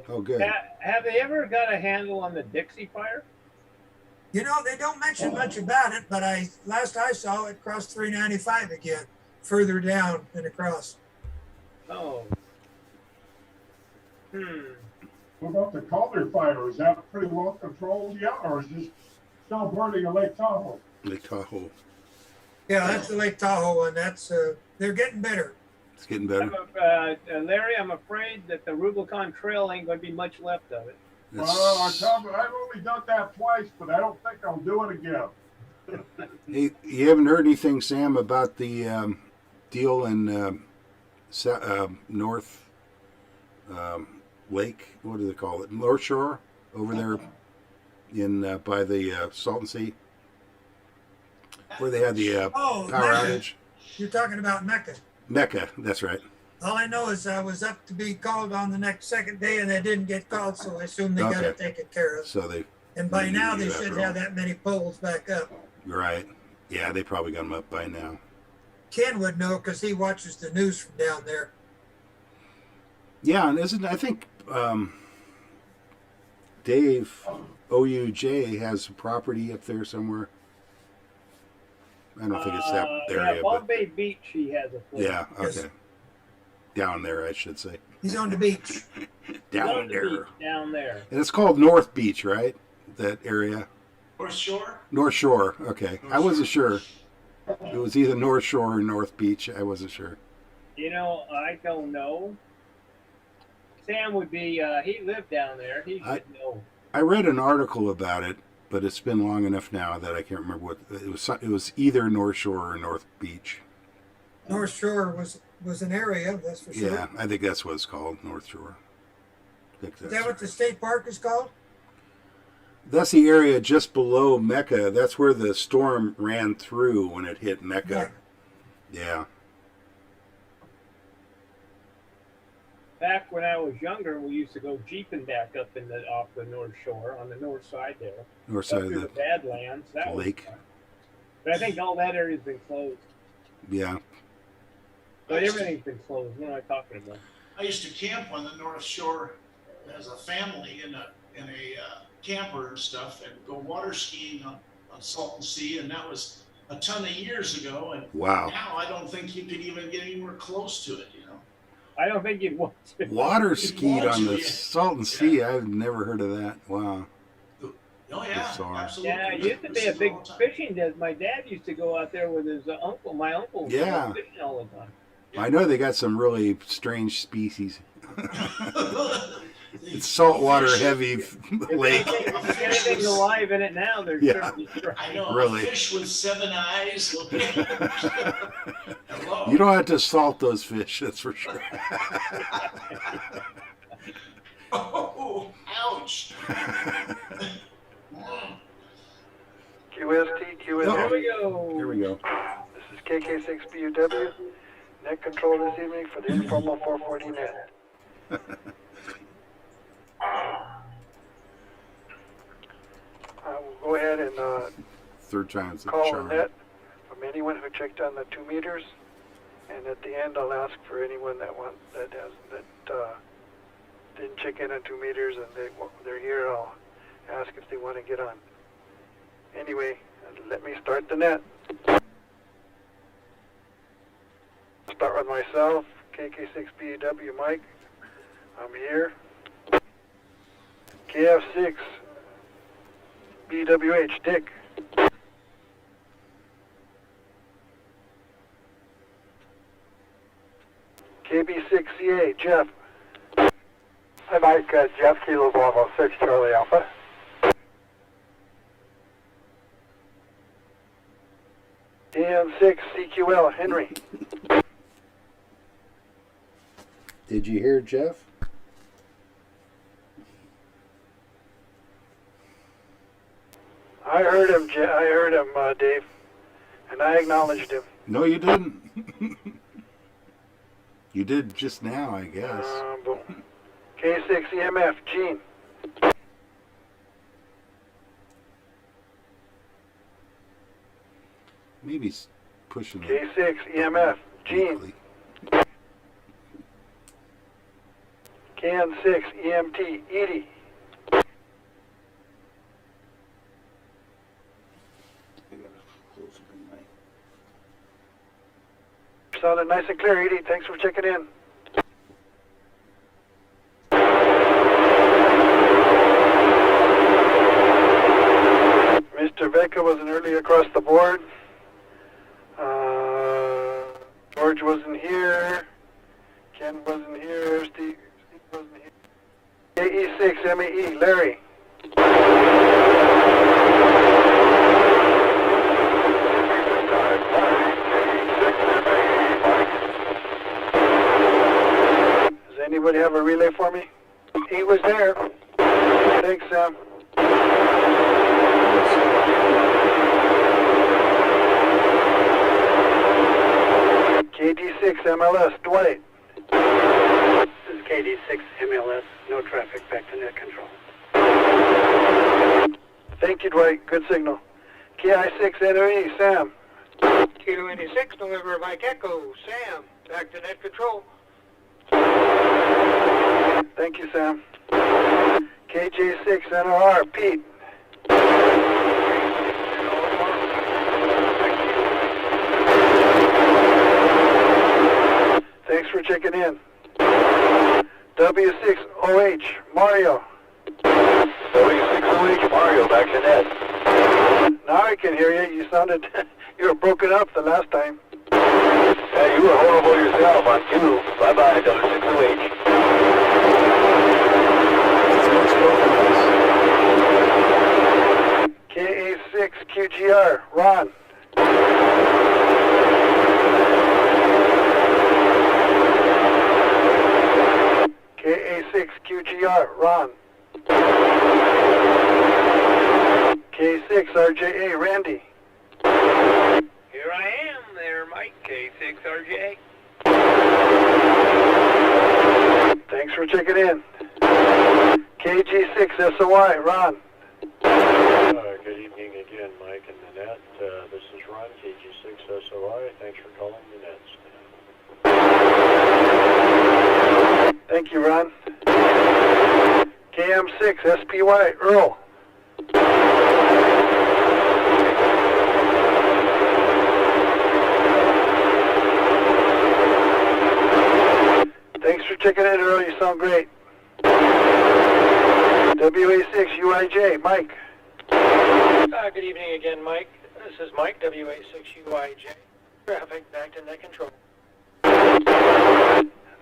Oh, good. Have they ever got a handle on the Dixie fire? You know, they don't mention much about it, but last I saw it crossed 395 again, further down and across. Oh. What about the Calder fire? Is that pretty well controlled yet, or is it still burning in Lake Tahoe? Lake Tahoe. Yeah, that's the Lake Tahoe one. That's they're getting better. It's getting better. Larry, I'm afraid that the Rubicon Trail ain't going to be much left of it. Well, I've only done that twice, but I don't think I'll do it again. Hey, you haven't heard anything, Sam, about the deal in North Lake? What do they call it? North Shore over there in by the Salton Sea, where they had the power Mecca. outage. You're talking about Mecca. Mecca, that's right. All I know is I was up to be called on the second day, and they didn't get called, so I assume they got it taken care of. So they. And by now they you should after all. have that many poles back up. Right. Yeah, they probably got them up by now. Ken would know because he watches the news from down there. Yeah, and I think Dave OUJ has a property up there somewhere. I don't think it's that area, Yeah, but Bombay Beach, he has a place. yeah, okay. Down there, I should say. He's on the beach. Down there. Beach, down there. And it's called North Beach, right? That area. North Shore? North Shore. Okay. I wasn't sure. It was either North Shore or North Beach. I wasn't sure. You know, I don't know. Sam would be, he lived down there. He should know. I read an article about it, but it's been long enough now that I can't remember what it was. It was either North Shore or North Beach. North Shore was an area, that's for sure. Yeah, I think that's what it's called, North Shore. Is that what the state park is called? That's the area just below Mecca. That's where the storm ran through when it hit Mecca. Yeah. Back when I was younger, we used to go jeeping back up off the North Shore, on the north side there. North side of through the Badlands. That was lake. fun. But I think all that area's been closed. Yeah. But everything's been closed. What am I talking about? I used to camp on the North Shore as a family in a camper and stuff, and go water skiing on Salton Sea, and that was a ton of years ago. And Wow. now I don't think you could even get anywhere close to it. I don't think you'd want to. Water skied on the yeah. Salton Sea. I've never heard of that. Wow. Oh yeah, Bizarre. absolutely. Yeah, it used to be a big fishing desert. My dad used to go out there with his uncle. My uncle was Yeah. fishing all the time. I know they got some really strange species. It's saltwater heavy lake. If anything's alive in it now, they're Yeah. certainly strong. I know. Really. A fish with 7 eyes. Hello. You don't have to salt those fish, that's for sure. Oh, ouch. QST, There QST. we go. Here we go. This is KK6BUW. Net control this evening for the informal 440 net. I will go ahead and Third time's a call the charm. net from anyone who checked on the 2 meters, and at the end I'll ask for anyone that didn't check in on 2 meters and they're here. I'll ask if they want to get on. Anyway, let me start the net. Start with myself, KK6BW Mike. I'm here. KF6 BWH Dick. KB6CA Jeff. Hi, Mike. Jeff, Kilo Bravo 6, Charlie Alpha. AM6 CQL Henry. Did you hear Jeff? I heard him, Dave, and I acknowledged him. No, you didn't. You did just now, I guess. Boom. K6 EMF, Gene. Maybe pushing it. K6 EMF, Gene. KN6 EMT, Edie. Sounded nice and clear, Edie. Thanks for checking in. Mr. Vecca wasn't early across the board. George wasn't here. Ken wasn't here. Steve wasn't here. AE6 MEE, Larry. Does anybody have a relay for me? He was there. Thanks, Sam. KD6 MLS, Dwight. This is KD6 MLS, no traffic, back to net control. Thank you, Dwight. Good signal. KI6 NOE, Sam. Kilo 86, November Mike Echo, Sam, back to net control. Thank you, Sam. KJ6 NOR, Pete. Thanks for checking in. W6OH, Mario. W6OH Mario, back to net. Now I can hear you. You sounded, you were broken up the last time. Yeah, you were horrible yourself on 2. Bye-bye, W6OH. KA6 QGR, Ron. KA6 QGR, Ron. K6 RJA, Randy. Here I am there, Mike. K6 RJ. Thanks for checking in. KG6 SOI, Ron. Good evening again, Mike and Nanette. This is Ron, KG6 SOI. Thanks for calling Nanette. Thank you, Ron. KM6 SPY, Earl. Thanks for checking in, Earl. You sound great. WA6 UIJ, Mike. Good evening again, Mike. This is Mike, WA6UIJ. Traffic back to net control.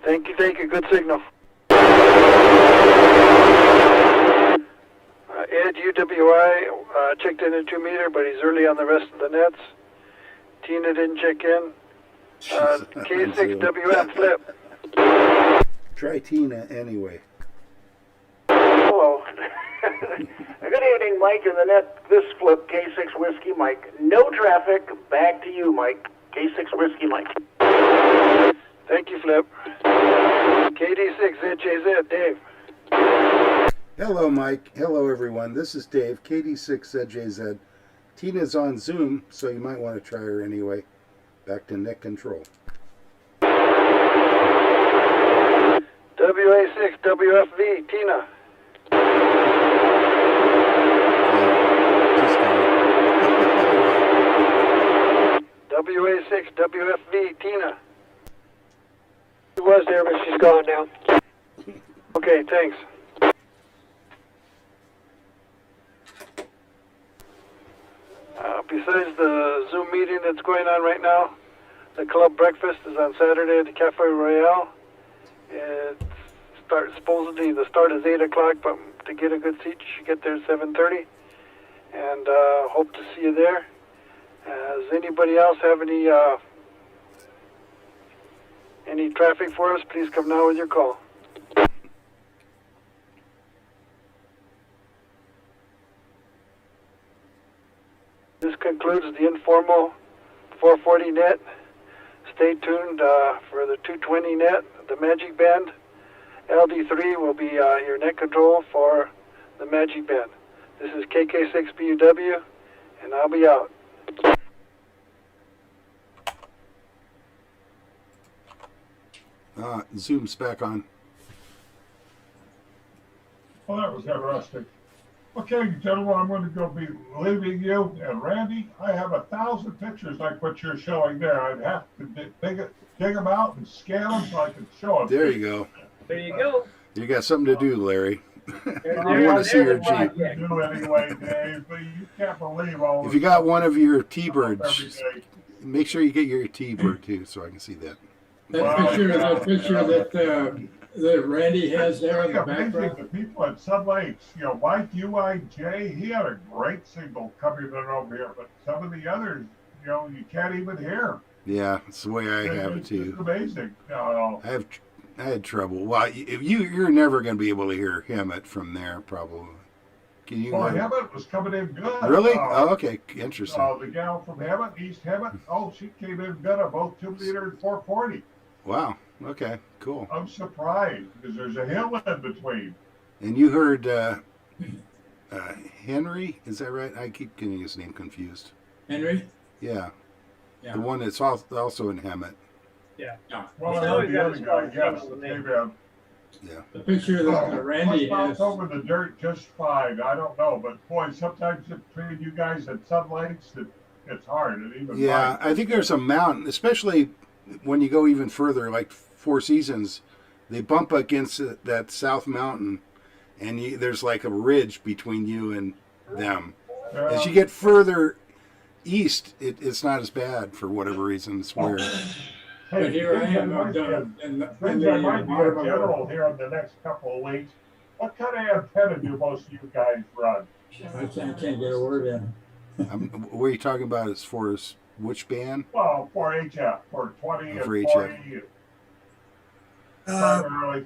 Thank you. Good signal. Ed UWI checked in at 2 meter, but he's early on the rest of the nets. Tina didn't check in. K6WM Flip. Try Tina anyway. Hello. Good evening, Mike and the net. This Flip, K6 Whiskey Mike. No traffic. Back to you, Mike. K6 Whiskey Mike. Thank you, Flip. KD6 ZJZ, Dave. Hello, Mike. Hello, everyone. This is Dave, KD6ZJZ. Tina's on Zoom, so you might want to try her anyway. Back to net control. WA6 WFV, Tina. WA6 WFV, Tina. She was there, but she's gone now. Okay, thanks. Besides the Zoom meeting that's going on right now, the club breakfast is on Saturday at the Cafe Royale. Supposedly the start is 8 o'clock, but to get a good seat, you should get there at 7:30. And hope to see you there. Does anybody else have any traffic for us? Please come now with your call. concludes the informal 440 net. Stay tuned for the 220 net, the Magic Band. LD3 will be your net control for the Magic Band. This is KK6BUW, and I'll be out. Zoom's back on. Well, that was interesting. Okay, gentlemen, I'm going to go be leaving you. And Randy, I have 1,000 pictures like what you're showing there. I'd have to dig them out and scan them so I can show them. There you go. There you go. You got something to do, Larry. I want to see your Jeep. Do anyway, Dave, but you can't believe all If you got one of your every T-birds, day. make sure you get your T-bird too, so I can see that. That picture that Randy has there in the Amazing, background. the people at Sun Lakes, Mike UIJ, he had a great signal coming in over here, but some of the others, you can't even hear. Yeah, it's the way I have it It's too. amazing. I had trouble. Well, you're never going to be able to hear Hammett from there, probably. Can you? Well, Hammett was coming in good. Really? Oh, okay, interesting. The gal from Hammett, East Hammett, she came in good on both 2 meter and 440. Wow. Okay. Cool. I'm surprised because there's a hill in between. And you heard Henry? Is that right? I keep getting his name confused. Henry? Yeah. Yeah. The one that's also in Hammett. Yeah. Well, I heard the other guy, yes, Yeah. The picture that Randy has. over the dirt just fine. I don't know, but boy, sometimes between you guys at Sun Lakes, it's hard. And even Yeah, I think there's a mountain, especially when you go even further, like Four Seasons, they bump against that South Mountain, and there's like a ridge between you and them. As you get further east, it's not as bad for whatever reason. It's weird. But here I am in the general here in the next couple of weeks. What kind of antenna do most of you guys run? I can't get a word in. What are you talking about as far as which band? Well, for HF, for 20 and For 40. HF. Primarily.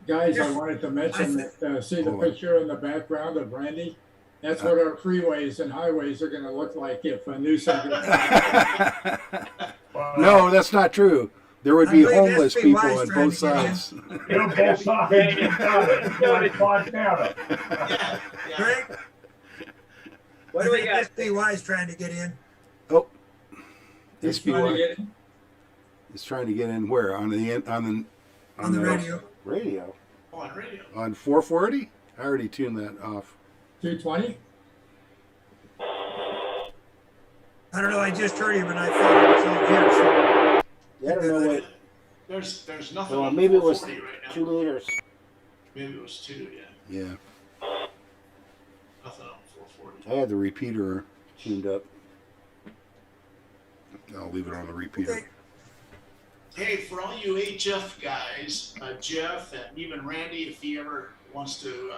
Guys, I wanted to mention that see the picture in the background of Randy? That's what our freeways and highways are going to look like if a new subject. No, that's not true. There would be homeless people on both sides. Both sides. You got it. It's like Montana. Greg? What do we got? SPY's trying to get in. Oh, He's trying to get in. It's trying to get in where? On the radio. Radio. Oh, on radio. On 440? I already tuned that off. 220? I don't know. I just heard him and I thought it was on here. So I don't know what. There's nothing. Well, on maybe it was 440 right now. 2 meters. Maybe it was 2, yeah. Yeah. Nothing on 440. I had the repeater tuned up. I'll leave it on the repeater. Okay. Hey, for all you HF guys, Jeff and even Randy, if he ever wants to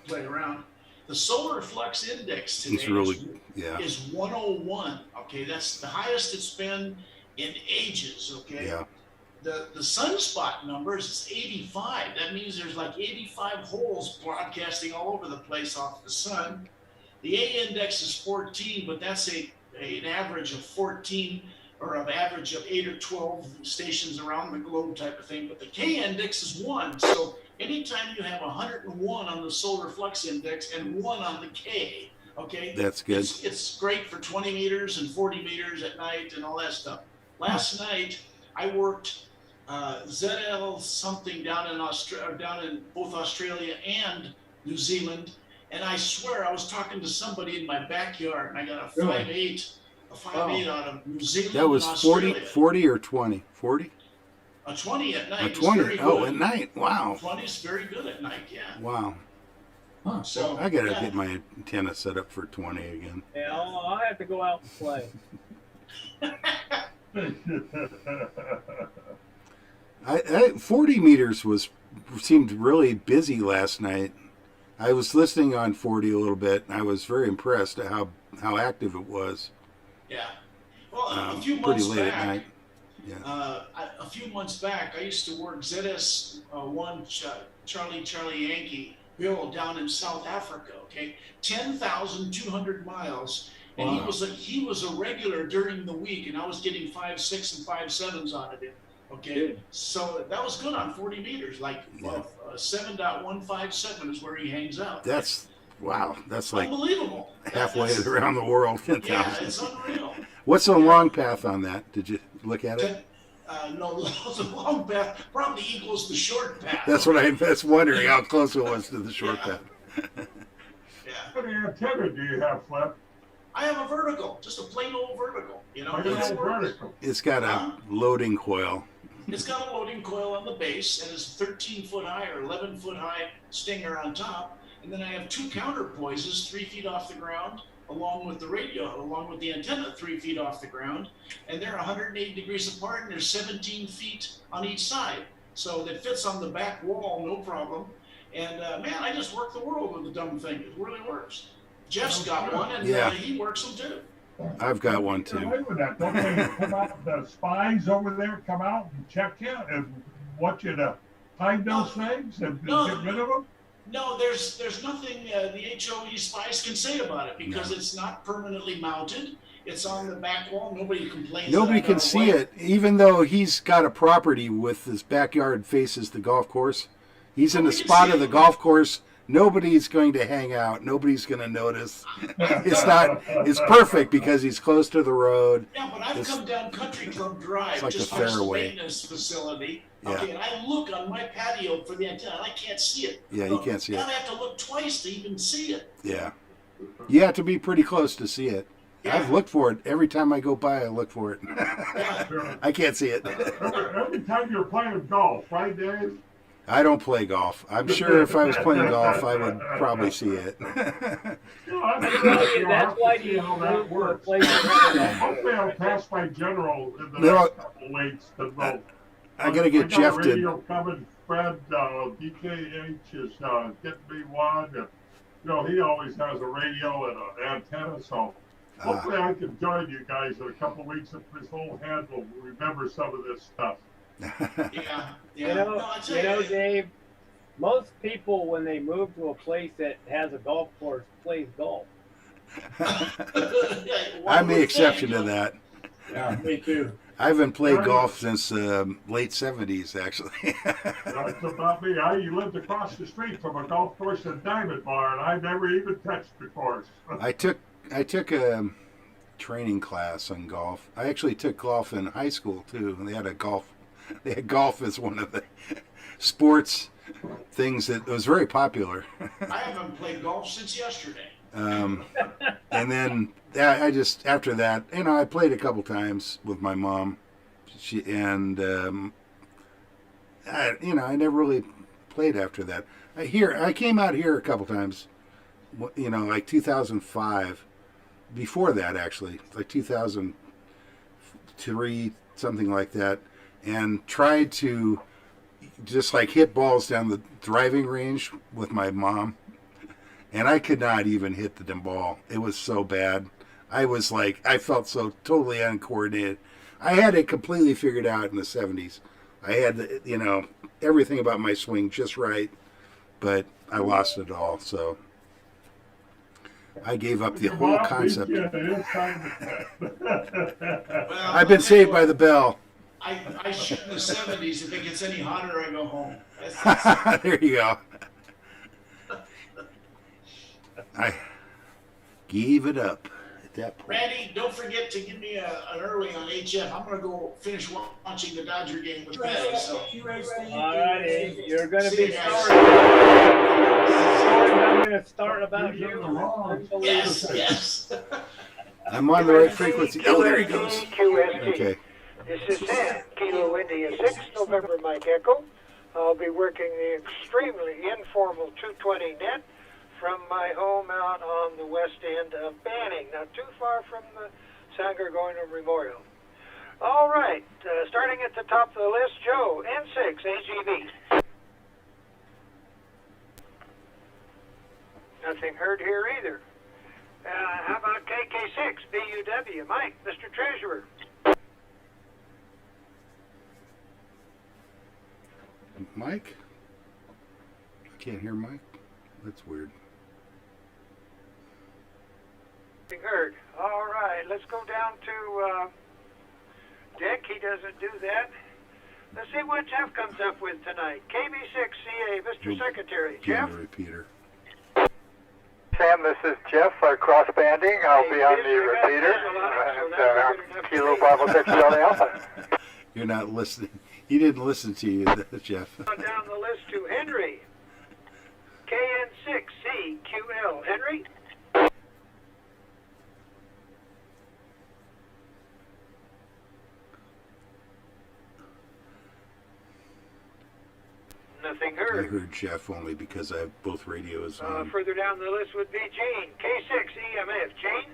play around, the solar flux index today It's really, yeah. is 101. Okay, that's the highest it's been in ages. Okay. Yeah. The sunspot numbers is 85. That means there's like 85 holes broadcasting all over the place off the sun. The A index is 14, but that's an average of 14 or an average of 8 or 12 stations around the globe type of thing. But the K index is 1. So anytime you have 101 on the solar flux index and 1 on the K, okay? That's good. It's great for 20 meters and 40 meters at night and all that stuff. Last night, I worked ZL something down in both Australia and New Zealand, and I swear I was talking to somebody in my backyard, and I got a 5.8 out of New Zealand. That was and 40 Australia. or 20? 40? A 20 at night. A 20. Is very Oh, good. at night. Wow. 20 is very good at night. Yeah. Wow. So I gotta yeah. get my antenna set up for 20 again. Yeah, I'll have to go out and play. 40 meters seemed really busy last night. I was listening on 40 a little bit, and I was very impressed at how active it was. Yeah. Well, a few pretty months late back, at night. Yeah. a few months back, I used to work ZS1 Charlie Yankee Bill down in South Africa. Okay, 10,200 miles, And Wow. he was a regular during the week, and I was getting 5.6 and 5.7s out of him. Okay, Good. so that was good on 40 meters. Like Yeah. 7.157 is where he hangs out. That's wow. That's like Unbelievable. halfway That's- around the world. Yeah, it's unreal. What's the long path on that? Did you look at it? No, the long path probably equals the short path. That's what I was wondering, how close it was to the short path. What antenna do you have, Flip? I have a vertical, just a plain old vertical. You know, Plain old vertical. It's got a loading coil. It's got a loading coil on the base, and it's a 13-foot high or 11-foot high stinger on top. And then I have two counterpoises 3 feet off the ground, along with the radio, along with the antenna 3 feet off the ground. And they're 180 degrees apart, and they're 17 feet on each side. So it fits on the back wall, no problem. And man, I just work the world with the dumb thing. It really works. Jeff's got one, and Yeah. he works them too. I've got one Get too. away with that. Don't they come out, the spies over there come out and check you and want you to hide those things and No. get rid of them? No, there's nothing the HOE spies can say about it because it's not permanently mounted. It's on the back wall. Nobody complains. Nobody that I can got see away. it, even though he's got a property with his backyard faces the golf course. He's in the spot of the golf course. Nobody's going to hang out. Nobody's going to notice. It's not. It's perfect because he's close to the road. Yeah, but I've It's- come down Country Club Drive, it's like just a past the fairway. maintenance facility. Yeah. Okay, and I look on my patio for the antenna, and I can't see it. Yeah, you can't see it. Now I have to look twice to even see it. Yeah, you have to be pretty close to see it. I've looked for it every time I go by. I look for it. I can't see it. Every time you're playing golf, right, Dave? I don't play golf. I'm sure if I was playing golf, I would probably see it. That's why you how that works. Hopefully I'll pass my general in the No, next couple of weeks to vote. I gotta get Jeff a to. radio coming. Fred, DKH is getting me one. And, he always has a radio and an antenna, so hopefully I can join you guys in a couple of weeks if this whole head will remember some of this stuff. Yeah. You know, Dave, most people when they move to a place that has a golf course plays golf. I'm the exception to that. Yeah, me too. I haven't played golf since late 70s, actually. That's about me. I lived across the street from a golf course in Diamond Bar, and I never even touched the course. I took a training class on golf. I actually took golf in high school too, and they had golf as one of the sports things that was very popular. I haven't played golf since yesterday. And then I just after that, I played a couple times with my mom. I never really played after that. I came out here a couple times, like 2005. Before that, actually, like 2003, something like that, and tried to just like hit balls down the driving range with my mom. And I could not even hit the ball. It was so bad. I felt so totally uncoordinated. I had it completely figured out in the 70s. I had, everything about my swing just right, but I lost it all. So I gave up the whole concept. I've been saved by the bell. I shoot in the 70s. If it gets any hotter, I go home. There you go. I gave it up at that point. Randy, don't forget to give me an early on HF. I'm going to go finish watching the Dodger game with Betty. So. All righty, you're going to See be you guys. sorry. I'm going to start about you. Yes, yes. I'm on the right frequency. Oh, there he goes. QST. Okay. This is Sam, Kilo India 6, November Mike Echo. I'll be working the extremely informal 220 net from my home out on the west end of Banning, not too far from the San Gorgonio Memorial. All right, starting at the top of the list, Joe, N6, AGV. Nothing heard here either. How about KK6, BUW? Mike, Mr. Treasurer. Mike? I can't hear Mike. That's weird. Nothing heard. All right, let's go down to Dick. He doesn't do that. Let's see what Jeff comes up with tonight. KB6CA, Mr. Secretary. Jeff? Repeater. Sam, this is Jeff, cross banding. I'll be on the repeater. Kilo Bravo 6 Charlie Alpha. You're not listening. He didn't listen to you, Jeff. Down the list to Henry. KN6CQL. Henry? Nothing heard. I heard Jeff only because I have both radios on. Further down the list would be Gene. K6EMF. Gene?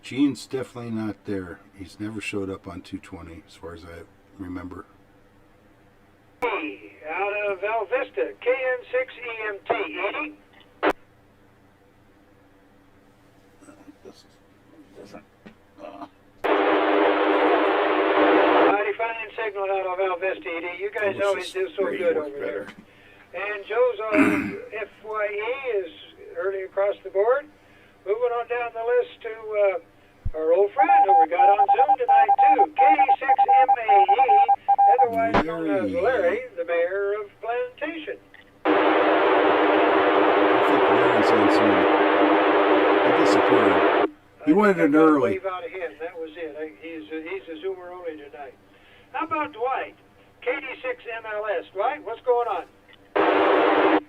Gene's definitely not there. He's never showed up on 220 as far as I remember. Out of Val Vista, KN6EMT. Edie? Mighty fine signal out of Val Vista, Edie. You guys always do so good over there. And Joe's FYE is early across the board. Moving on down the list to our old friend who we got on Zoom tonight too, K6MAE, otherwise known as Larry, the mayor of Plantation. I think Larry's on Zoom. He disappeared. He wanted an early. Wave out of him. That was it. He's a Zoomer only tonight. How about Dwight? KD6MLS. Dwight, what's going on?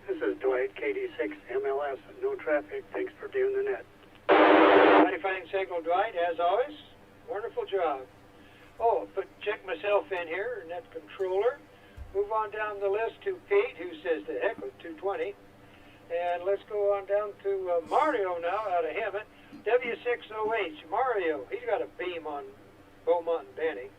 This is Dwight, KD6MLS. No traffic. Thanks for doing the net. Mighty fine signal, Dwight, as always. Wonderful job. Oh, but check myself in here, net controller. Move on down the list to Pete, who says the heck with 220. And let's go on down to Mario now out of Hemet. W6OH. Mario, he's got a beam on Beaumont and Benny.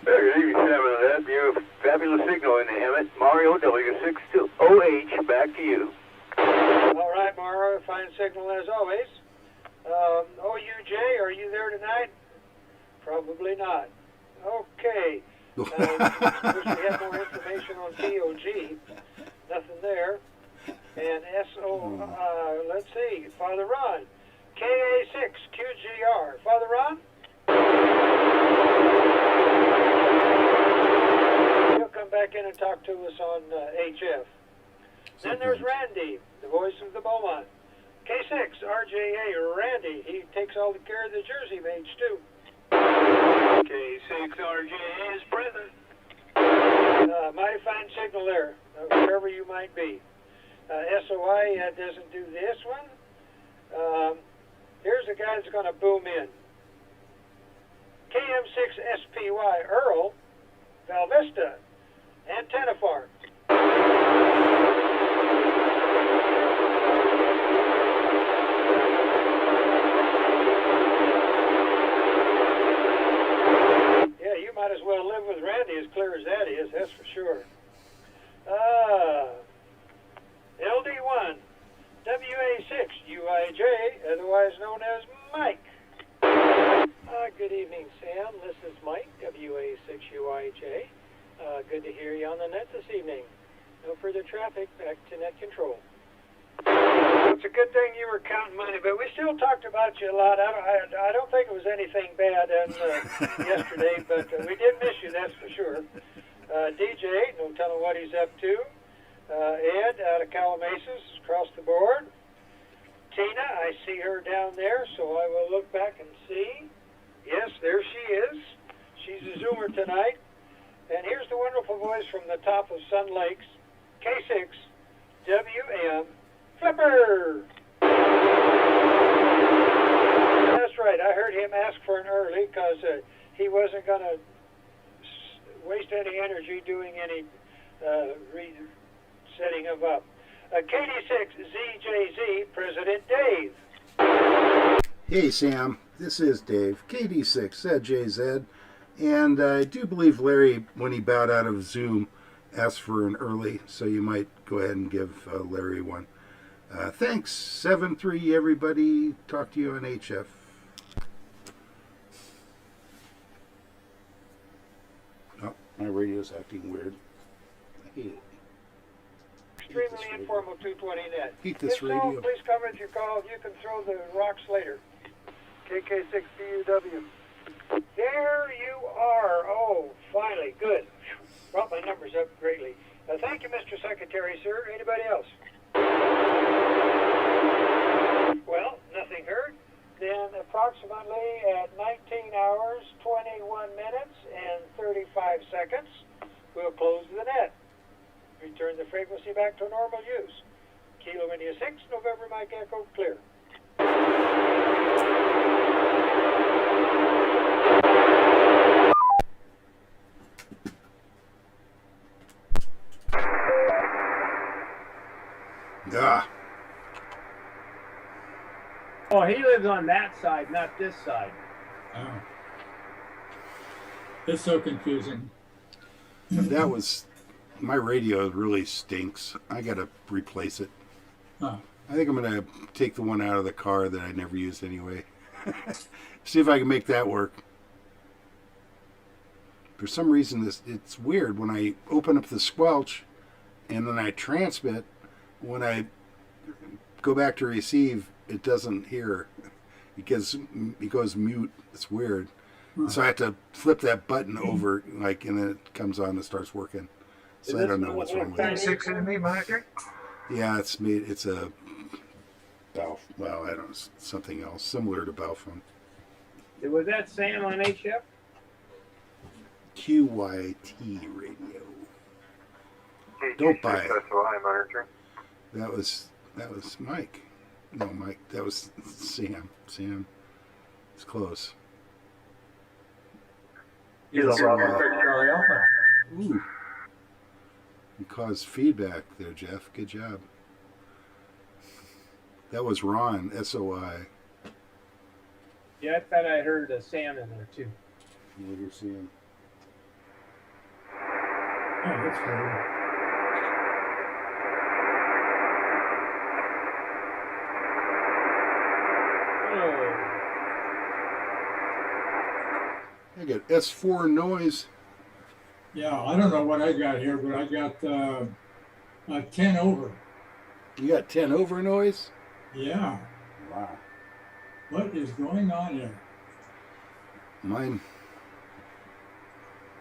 Good evening, Sam and Annette. You have a fabulous signal in the Hemet. Mario, W6OH, back to you. All right, Mario, fine signal as always. OUJ, are you there tonight? Probably not. Okay. Wish we had more information on POG. Nothing there. And let's see, Father Ron. KA6QGR. Father Ron? He'll come back in and talk to us on HF. Then there's Randy, the voice of the Beaumont. K6, RJA, Randy. He takes all the care of the Jersey mage, too. K6, RJA is present. Mighty fine signal there, wherever you might be. SOI doesn't do this one. Here's a guy that's going to boom in. KM6SPY, Earl, Val Vista, Antenna Farm. Yeah, you might as well live with Randy as clear as that is, that's for sure. LD1, WA6, UIJ, otherwise known as Mike. Good evening, Sam. This is Mike, WA6UIJ. Good to hear you on the net this evening. No further traffic, back to net control. It's a good thing you were counting money, but we still talked about you a lot. I don't think it was anything bad yesterday, but we did miss you, that's for sure. DJ, no telling what he's up to. Ed out of Calamasis, across the board. Tina, I see her down there, so I will look back and see. Yes, there she is. She's a Zoomer tonight. And here's the wonderful voice from the top of Sun Lakes, K6, WM, Flipper. That's right, I heard him ask for an early because he wasn't going to waste any energy doing any setting of up. KD6ZJZ, President Dave. Hey Sam, this is Dave, KD6ZJZ, and I do believe Larry, when he bowed out of Zoom, asked for an early, so you might go ahead and give Larry one. Thanks, 7-3, everybody. Talk to you on HF. Oh, my radio's acting weird. I hate it. Extremely informal 220 net. Hate this If so, radio. please coverage your call. You can throw the rocks later. KK6BUW. There you are. Oh, finally. Good. Brought my numbers up greatly. Thank you, Mr. Secretary, sir. Anybody else? Well, nothing heard. Then approximately at 19 hours, 21 minutes, and 35 seconds, we'll close the net. Return the frequency back to normal use. Kilo India 6, November Mike Echo, clear. Ah. Oh, he lives on that side, not this side. Oh. It's so confusing. That was... My radio really stinks. I gotta replace it. Huh. I think I'm gonna take the one out of the car that I never used anyway. See if I can make that work. For some reason, it's weird. When I open up the squelch and then I transmit, when I go back to receive, it doesn't hear. It goes mute. It's weird. So I have to flip that button over, and then it comes on and starts working. So I don't know what's wrong with it. 36 enemy monitor? Yeah, it's a Balf. Well, I don't know, something else similar to Balfon. Was that Sam on HF? QYT radio. Don't buy it. That was Mike. No, Mike. That was Sam. Sam. It's close. Ooh. You caused feedback there, Jeff. Good job. That was Ron, SOI. Yeah, I thought I heard Sam in there too. Yeah, you're seeing. Oh, that's cool. I got S4 noise. Yeah, I don't know what I got here, but I got 10 over. You got 10 over noise? Yeah. Wow. What is going on here? Mine.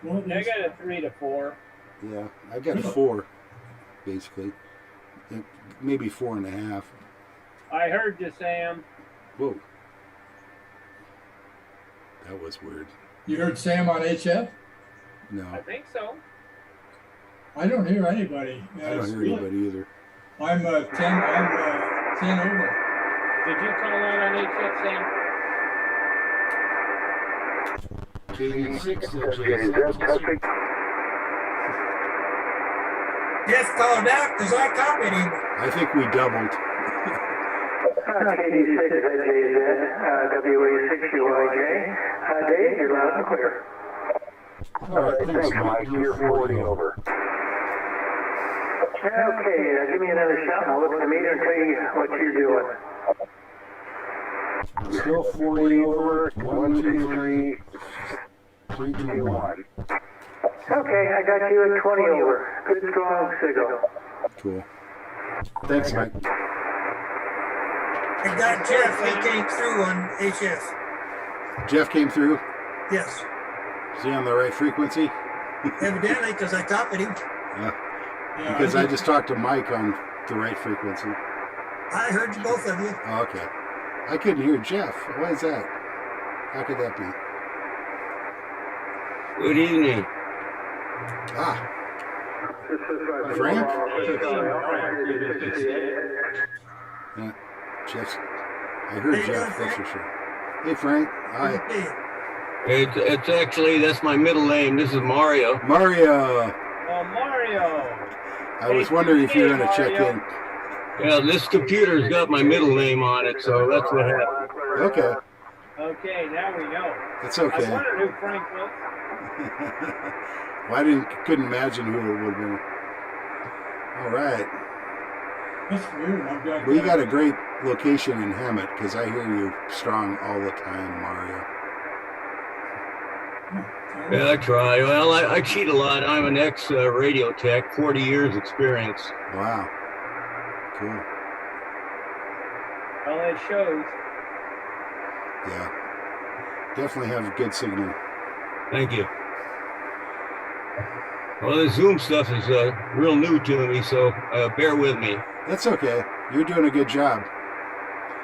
What I is... got a 3 to 4. Yeah, I got 4, basically. Maybe 4.5. I heard you, Sam. Whoa. That was weird. You heard Sam on HF? No. I think so. I don't hear anybody. I don't hear anybody either. I'm 10 over. Did you call out on HF, Sam? Jeff called out because I copied him. I think we doubled. WA6UIJ. Dave, you're loud and clear. All right, thanks, Mike. You're 40 over. Okay, give me another shot and I'll look at the meter and tell you what you're doing. Still 40 over. 1, 2, 3. 3, 2, 1. Okay, I got you at 20 over. Good strong signal. Cool. Thanks, Mike. I got Jeff. He came through on HF. Jeff came through. Yes. Is he on the right frequency? Evidently, because I copied him. Because I just talked to Mike on the right frequency. I heard both of you. Oh, okay. I couldn't hear Jeff. Why is that? How could that be? Good evening. Ah. Frank? Yeah, Jeff. I heard Jeff, that's for sure. Hey, Frank. Hi. It's actually, that's my middle name. This is Mario. Mario. Oh, Mario. I was wondering if you were going to check in. Yeah, this computer's got my middle name on it, so that's what happened. Okay. Okay, now we know. It's okay. I wondered who Frank was. Well, couldn't imagine who it would have been. All right. That's weird. I've got. Well, you got a great location in Hammett because I hear you strong all the time, Mario. Yeah, I try. Well, I cheat a lot. I'm an ex-radio tech, 40 years experience. Wow. Cool. Well, it shows. Yeah. Definitely have a good signal. Thank you. Well, the Zoom stuff is real new to me, so bear with me. That's okay. You're doing a good job.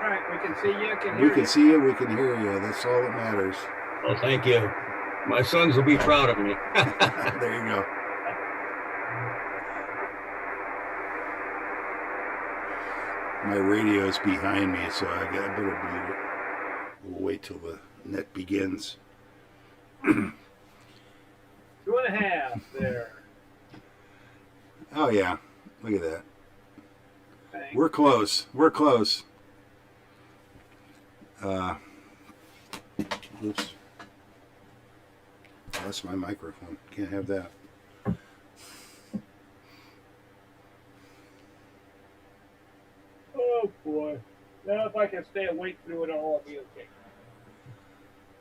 All right, we can see you, can hear We you. can see you, we can hear you. That's all that matters. Well, thank you. My sons will be proud of me. There you go. My radio's behind me, so I better mute it. We'll wait till the net begins. 2.5 there. Oh yeah, look at that. Thanks. We're close. We're close. Oops. That's my microphone. Can't have that. Oh boy. Now if I can stay awake through it all, I'll be okay.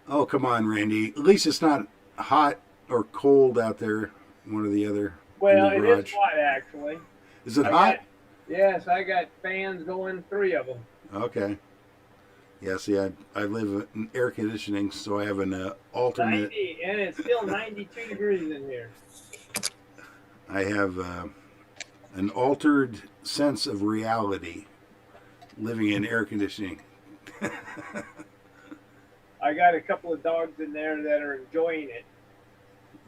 Oh, come on, Randy. At least it's not hot or cold out there, one or the other. Well, in it the is garage. hot actually. Is it hot? Yes, I got fans going, 3 of them. Okay. Yeah, see, I live in air conditioning, so I have an alternate. 90, and it's still 92 degrees in here. I have an altered sense of reality living in air conditioning. I got a couple of dogs in there that are enjoying it.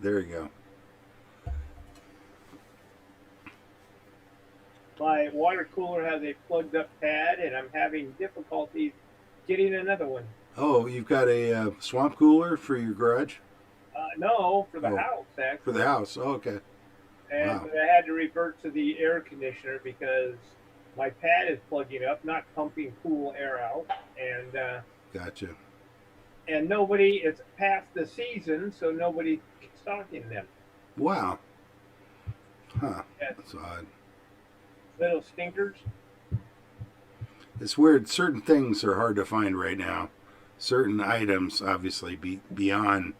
There you go. My water cooler has a plugged up pad, and I'm having difficulties getting another one. Oh, you've got a swamp cooler for your garage? No, for the Oh, house, actually. For the house. Oh, okay. And Wow. I had to revert to the air conditioner because my pad is plugging up, not pumping cool air out. And Gotcha. and nobody, it's past the season, so nobody's stocking them. Wow. Huh. Yes. That's odd. Little stinkers. It's weird. Certain things are hard to find right now. Certain items, obviously, beyond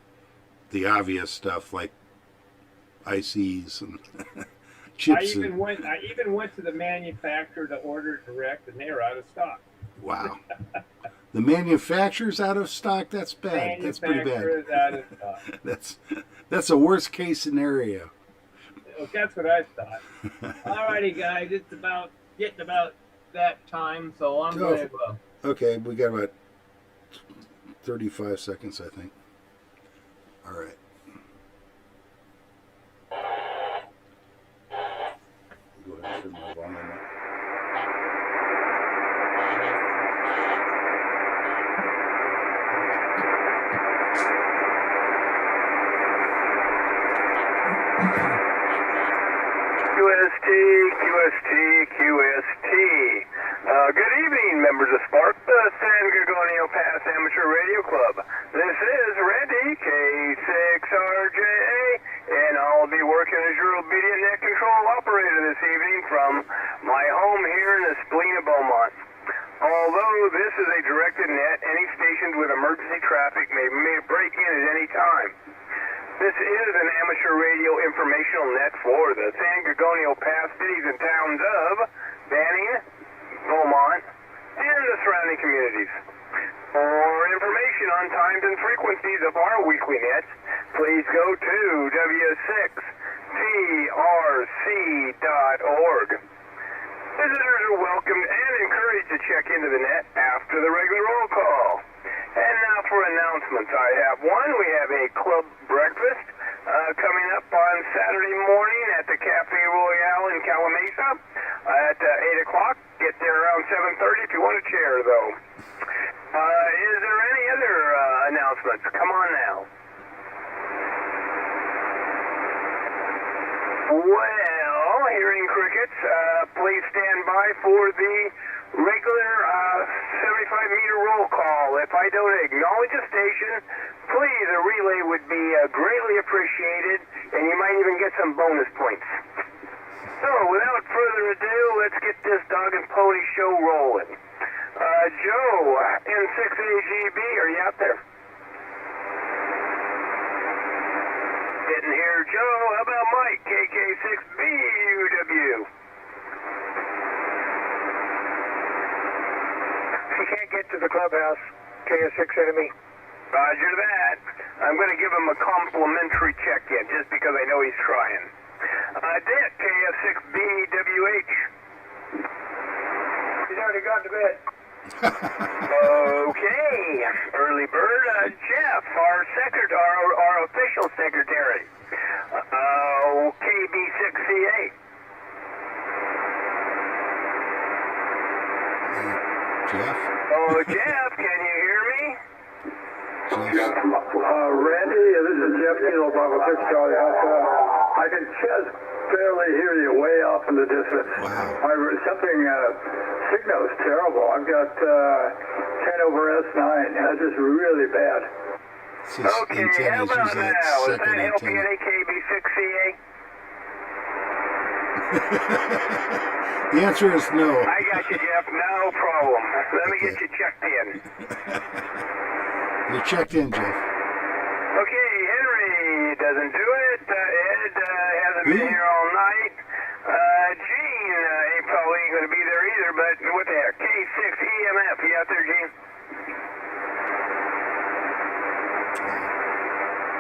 the obvious stuff like ICs and chips. I even went to the manufacturer to order direct, and they're out of stock. Wow. The manufacturer's out of stock? That's bad. That's pretty bad. Manufacturer is out of stock. That's a worst case scenario. Well, that's what I thought. Alrighty, guys, it's getting about that time, so I'm going to. Okay, we got about 35 seconds, I think. All right. Go ahead and turn my volume up. QST. Good evening, members of SPARC, the San Gorgonio Pass Amateur Radio Club. This is Randy, K6RJA, and I'll be working as your obedient net control operator this evening from my home here in the spleen of Beaumont. Although this is a directed net, any stations with emergency traffic may break in at any time. This is an amateur radio informational net for the San Gorgonio Pass cities and towns of Banning, Beaumont, and the surrounding communities. For information on times and frequencies of our weekly nets, please go to w6trc.org. Visitors are welcomed and encouraged to check into the net after the regular roll call. And now for announcements. I have one. We have a club breakfast coming up on Saturday morning at the Cafe Royale in Calamasa at 8 o'clock. Get there around 7:30 if you want a chair, though. Is there any other announcements? Come on now. Well, hearing crickets, please stand by for the regular 75-meter roll call. If I don't acknowledge a station, please, a relay would be greatly appreciated, and you might even get some bonus points. So, without further ado, let's get this dog and pony show rolling. Joe, N6AGB, are you out there? Didn't hear Joe. How about Mike, KK6BUW? He can't get to the clubhouse. KS6 enemy. Roger that. I'm going to give him a complimentary check-in just because I know he's trying. Dick, KF6BWH. He's already gone to bed. Okay, early bird. Jeff, our official secretary. KB6CA. Jeff? Oh, Jeff, can you hear me? Randy, this is Jeff Kilo, Bravo 6 Charlie Alpha. I can just barely hear you way off in the distance. Wow. Signal's terrible. I've got 10 over S9. That's just really bad. Okay, how about now? Is that LPNA KB6CA? The answer is no. I got you, Jeff. No problem. Let me get you checked in. You're checked in, Jeff. Okay, Henry doesn't do it. Ed hasn't been here all night. Gene ain't probably ain't going to be there either, but what the heck? K6EMF, you out there, Gene?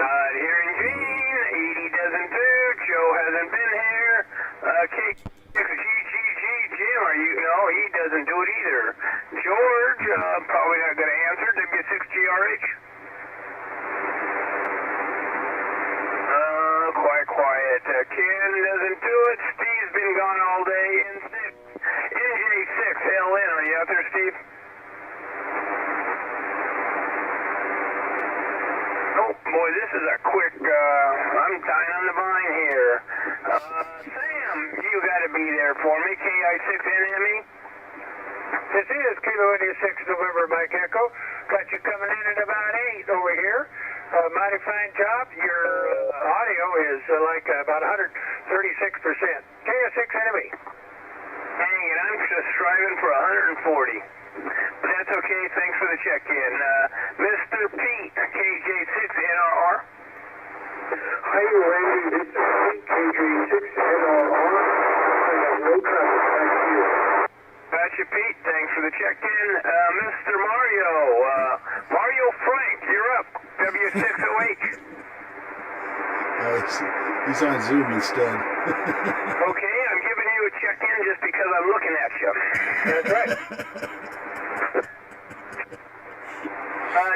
Not hearing Gene. Edie doesn't do. Joe hasn't been here. K6GGG, Jim, are you? No, he doesn't do it either. George, probably not going to answer. W6GRH. Quiet. Ken doesn't do it. Steve's been gone all day. NJ6LN, are you out there, Steve? Oh, boy, this is a quick, I'm tying on the vine here. Sam, you got to be there for me. KI6NME? This is Kilo India 6 November, Mike Echo. Got you coming in at about 8 over here. Mighty fine job. Your audio is like about 136%. KS6 enemy. Dang it, I'm just striving for 140. But that's okay. Thanks for the check-in. Mr. Pete, KJ6NRR. Hi, Randy. This is Pete, KJ6NRR. I have no traffic back here. Gotcha, Pete. Thanks for the check-in. Mr. Mario. Mario Frank, you're up. W6OH. He's on Zoom instead. Okay, I'm giving you a check-in just because I'm looking at you. That's right.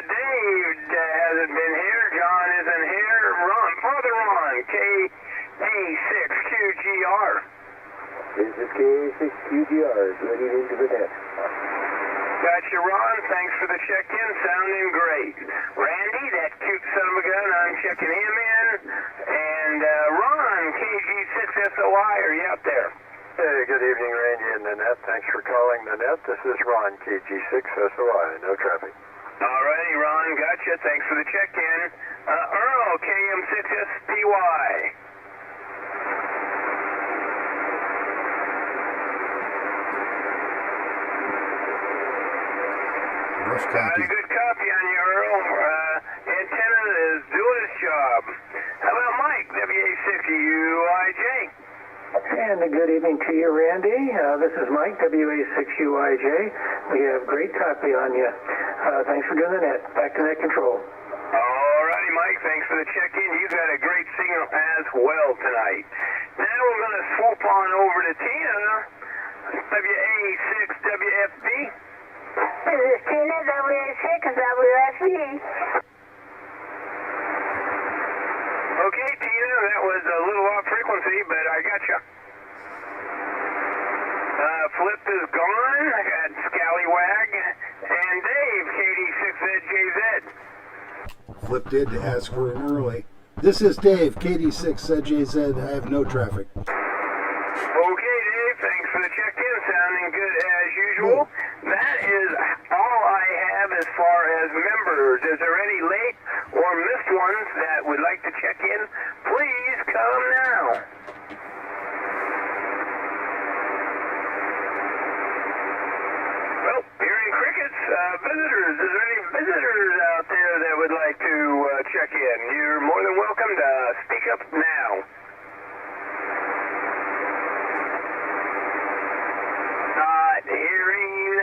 Dave hasn't been here. John isn't here. Father Ron, KA6QGR. This is KA6QGR. Good evening to the net. Gotcha, Ron. Thanks for the check-in. Sounding great. Randy, that cute son of a gun, I'm checking him in. And Ron, KG6SOI, are you out there? Hey, good evening, Randy and the net. Thanks for calling the net. This is Ron, KG6SOI. No traffic. Alrighty, Ron. Gotcha. Thanks for the check-in. Earl, KM6SPY. Rough Got copy. a good copy on you, Earl. Antenna is doing its job. How about Mike, WA6UIJ? And a good evening to you, Randy. This is Mike, WA6UIJ. We have great copy on you. Thanks for doing the net. Back to net control. Alrighty, Mike. Thanks for the check-in. You got a great signal as well tonight. Now we're going to swoop on over to Tina, WA6WFB. This is Tina, WA6WFB. Okay, Tina, that was a little off frequency, but I got you. Flip is gone. I got Scallywag and Dave, KD6ZJZ. Flip did ask for an early. This is Dave, KD6ZJZ. I have no traffic. Okay, Dave, thanks for the check-in. Sounding good as usual. That is all I have as far as members. Is there any late or missed ones that would like to check in? Please come now. visitors, is there any visitors out there that would like to check in? You're more than welcome to speak up now. Not hearing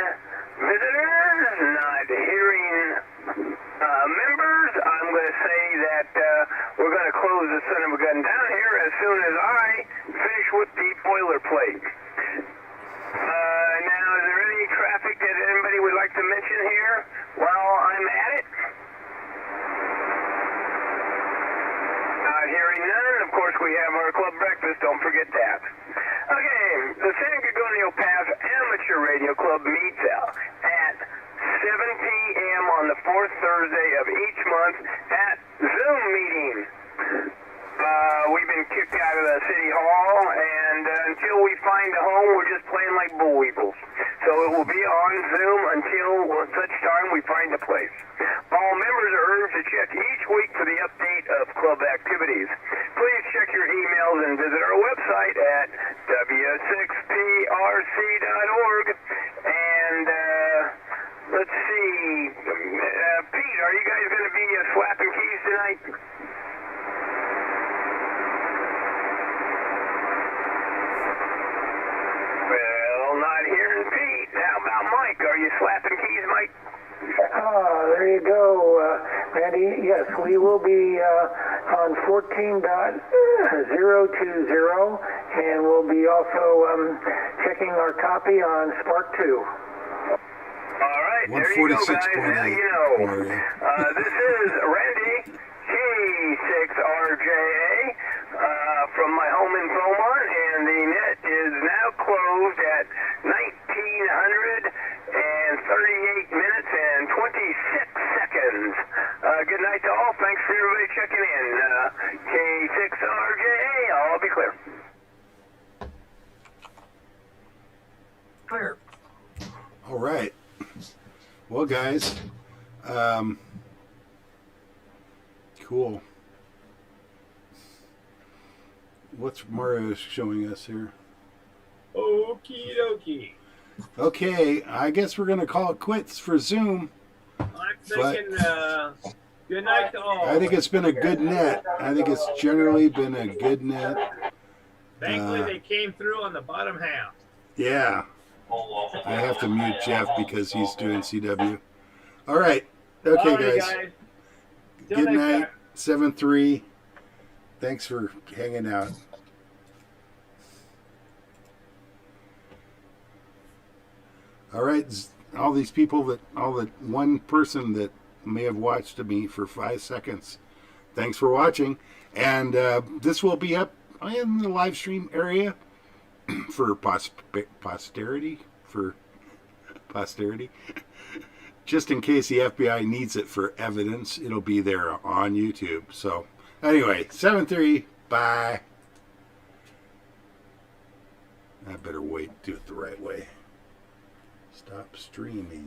visitors, not hearing members. I'm going to say that we're going to close the son of a gun down here as soon as I finish with the boilerplate. Now, is there any traffic that anybody would like to mention here while I'm at it? Not hearing none. Of course, we have our club breakfast. Don't forget that. Okay, the San Gorgonio Pass Amateur Radio Club meets at 7 p.m. on the fourth Thursday of each month at Zoom meeting. We've been kicked out of the city hall, and until we find a home, we're just playing like bullweevils. So it will be on Zoom until such time we find a place. All members are urged to check each week for the update of club activities. Please check your emails and visit our website at w6prc.org. And let's see, Pete, are you guys going to be slapping keys tonight? Well, not hearing Pete. How about Mike? Are you slapping keys, Mike? There you go, Randy. Yes, we will be on 14.020, and we'll be also checking our copy on SPARC 2. All right, there you go, guys. Now you know. This is Randy, K6RJA, from my home in Beaumont, and the net is now closed at 1938 minutes and 26 seconds. Good night to all. Thanks for everybody checking in. K6RJA, I'll be clear. Clear. All right. Well, guys, cool. What's Mario showing us here? Okie dokie. Okay, I guess we're going to call it quits for Zoom. I'm thinking good night to all. I think it's been a good net. I think it's generally been a good net. Thankfully, they came through on the bottom half. Yeah. I have to mute Jeff because he's doing CW. All right. Okay, All right, guys. Till Good next night. time. 7-3. Thanks for hanging out. All right. All these people all the one person that may have watched me for 5 seconds. Thanks for watching. And this will be up in the live stream area for posterity. Just in case the FBI needs it for evidence, it'll be there on YouTube. So anyway, 7-3. Bye. I better wait, do it the right way. Stop streaming.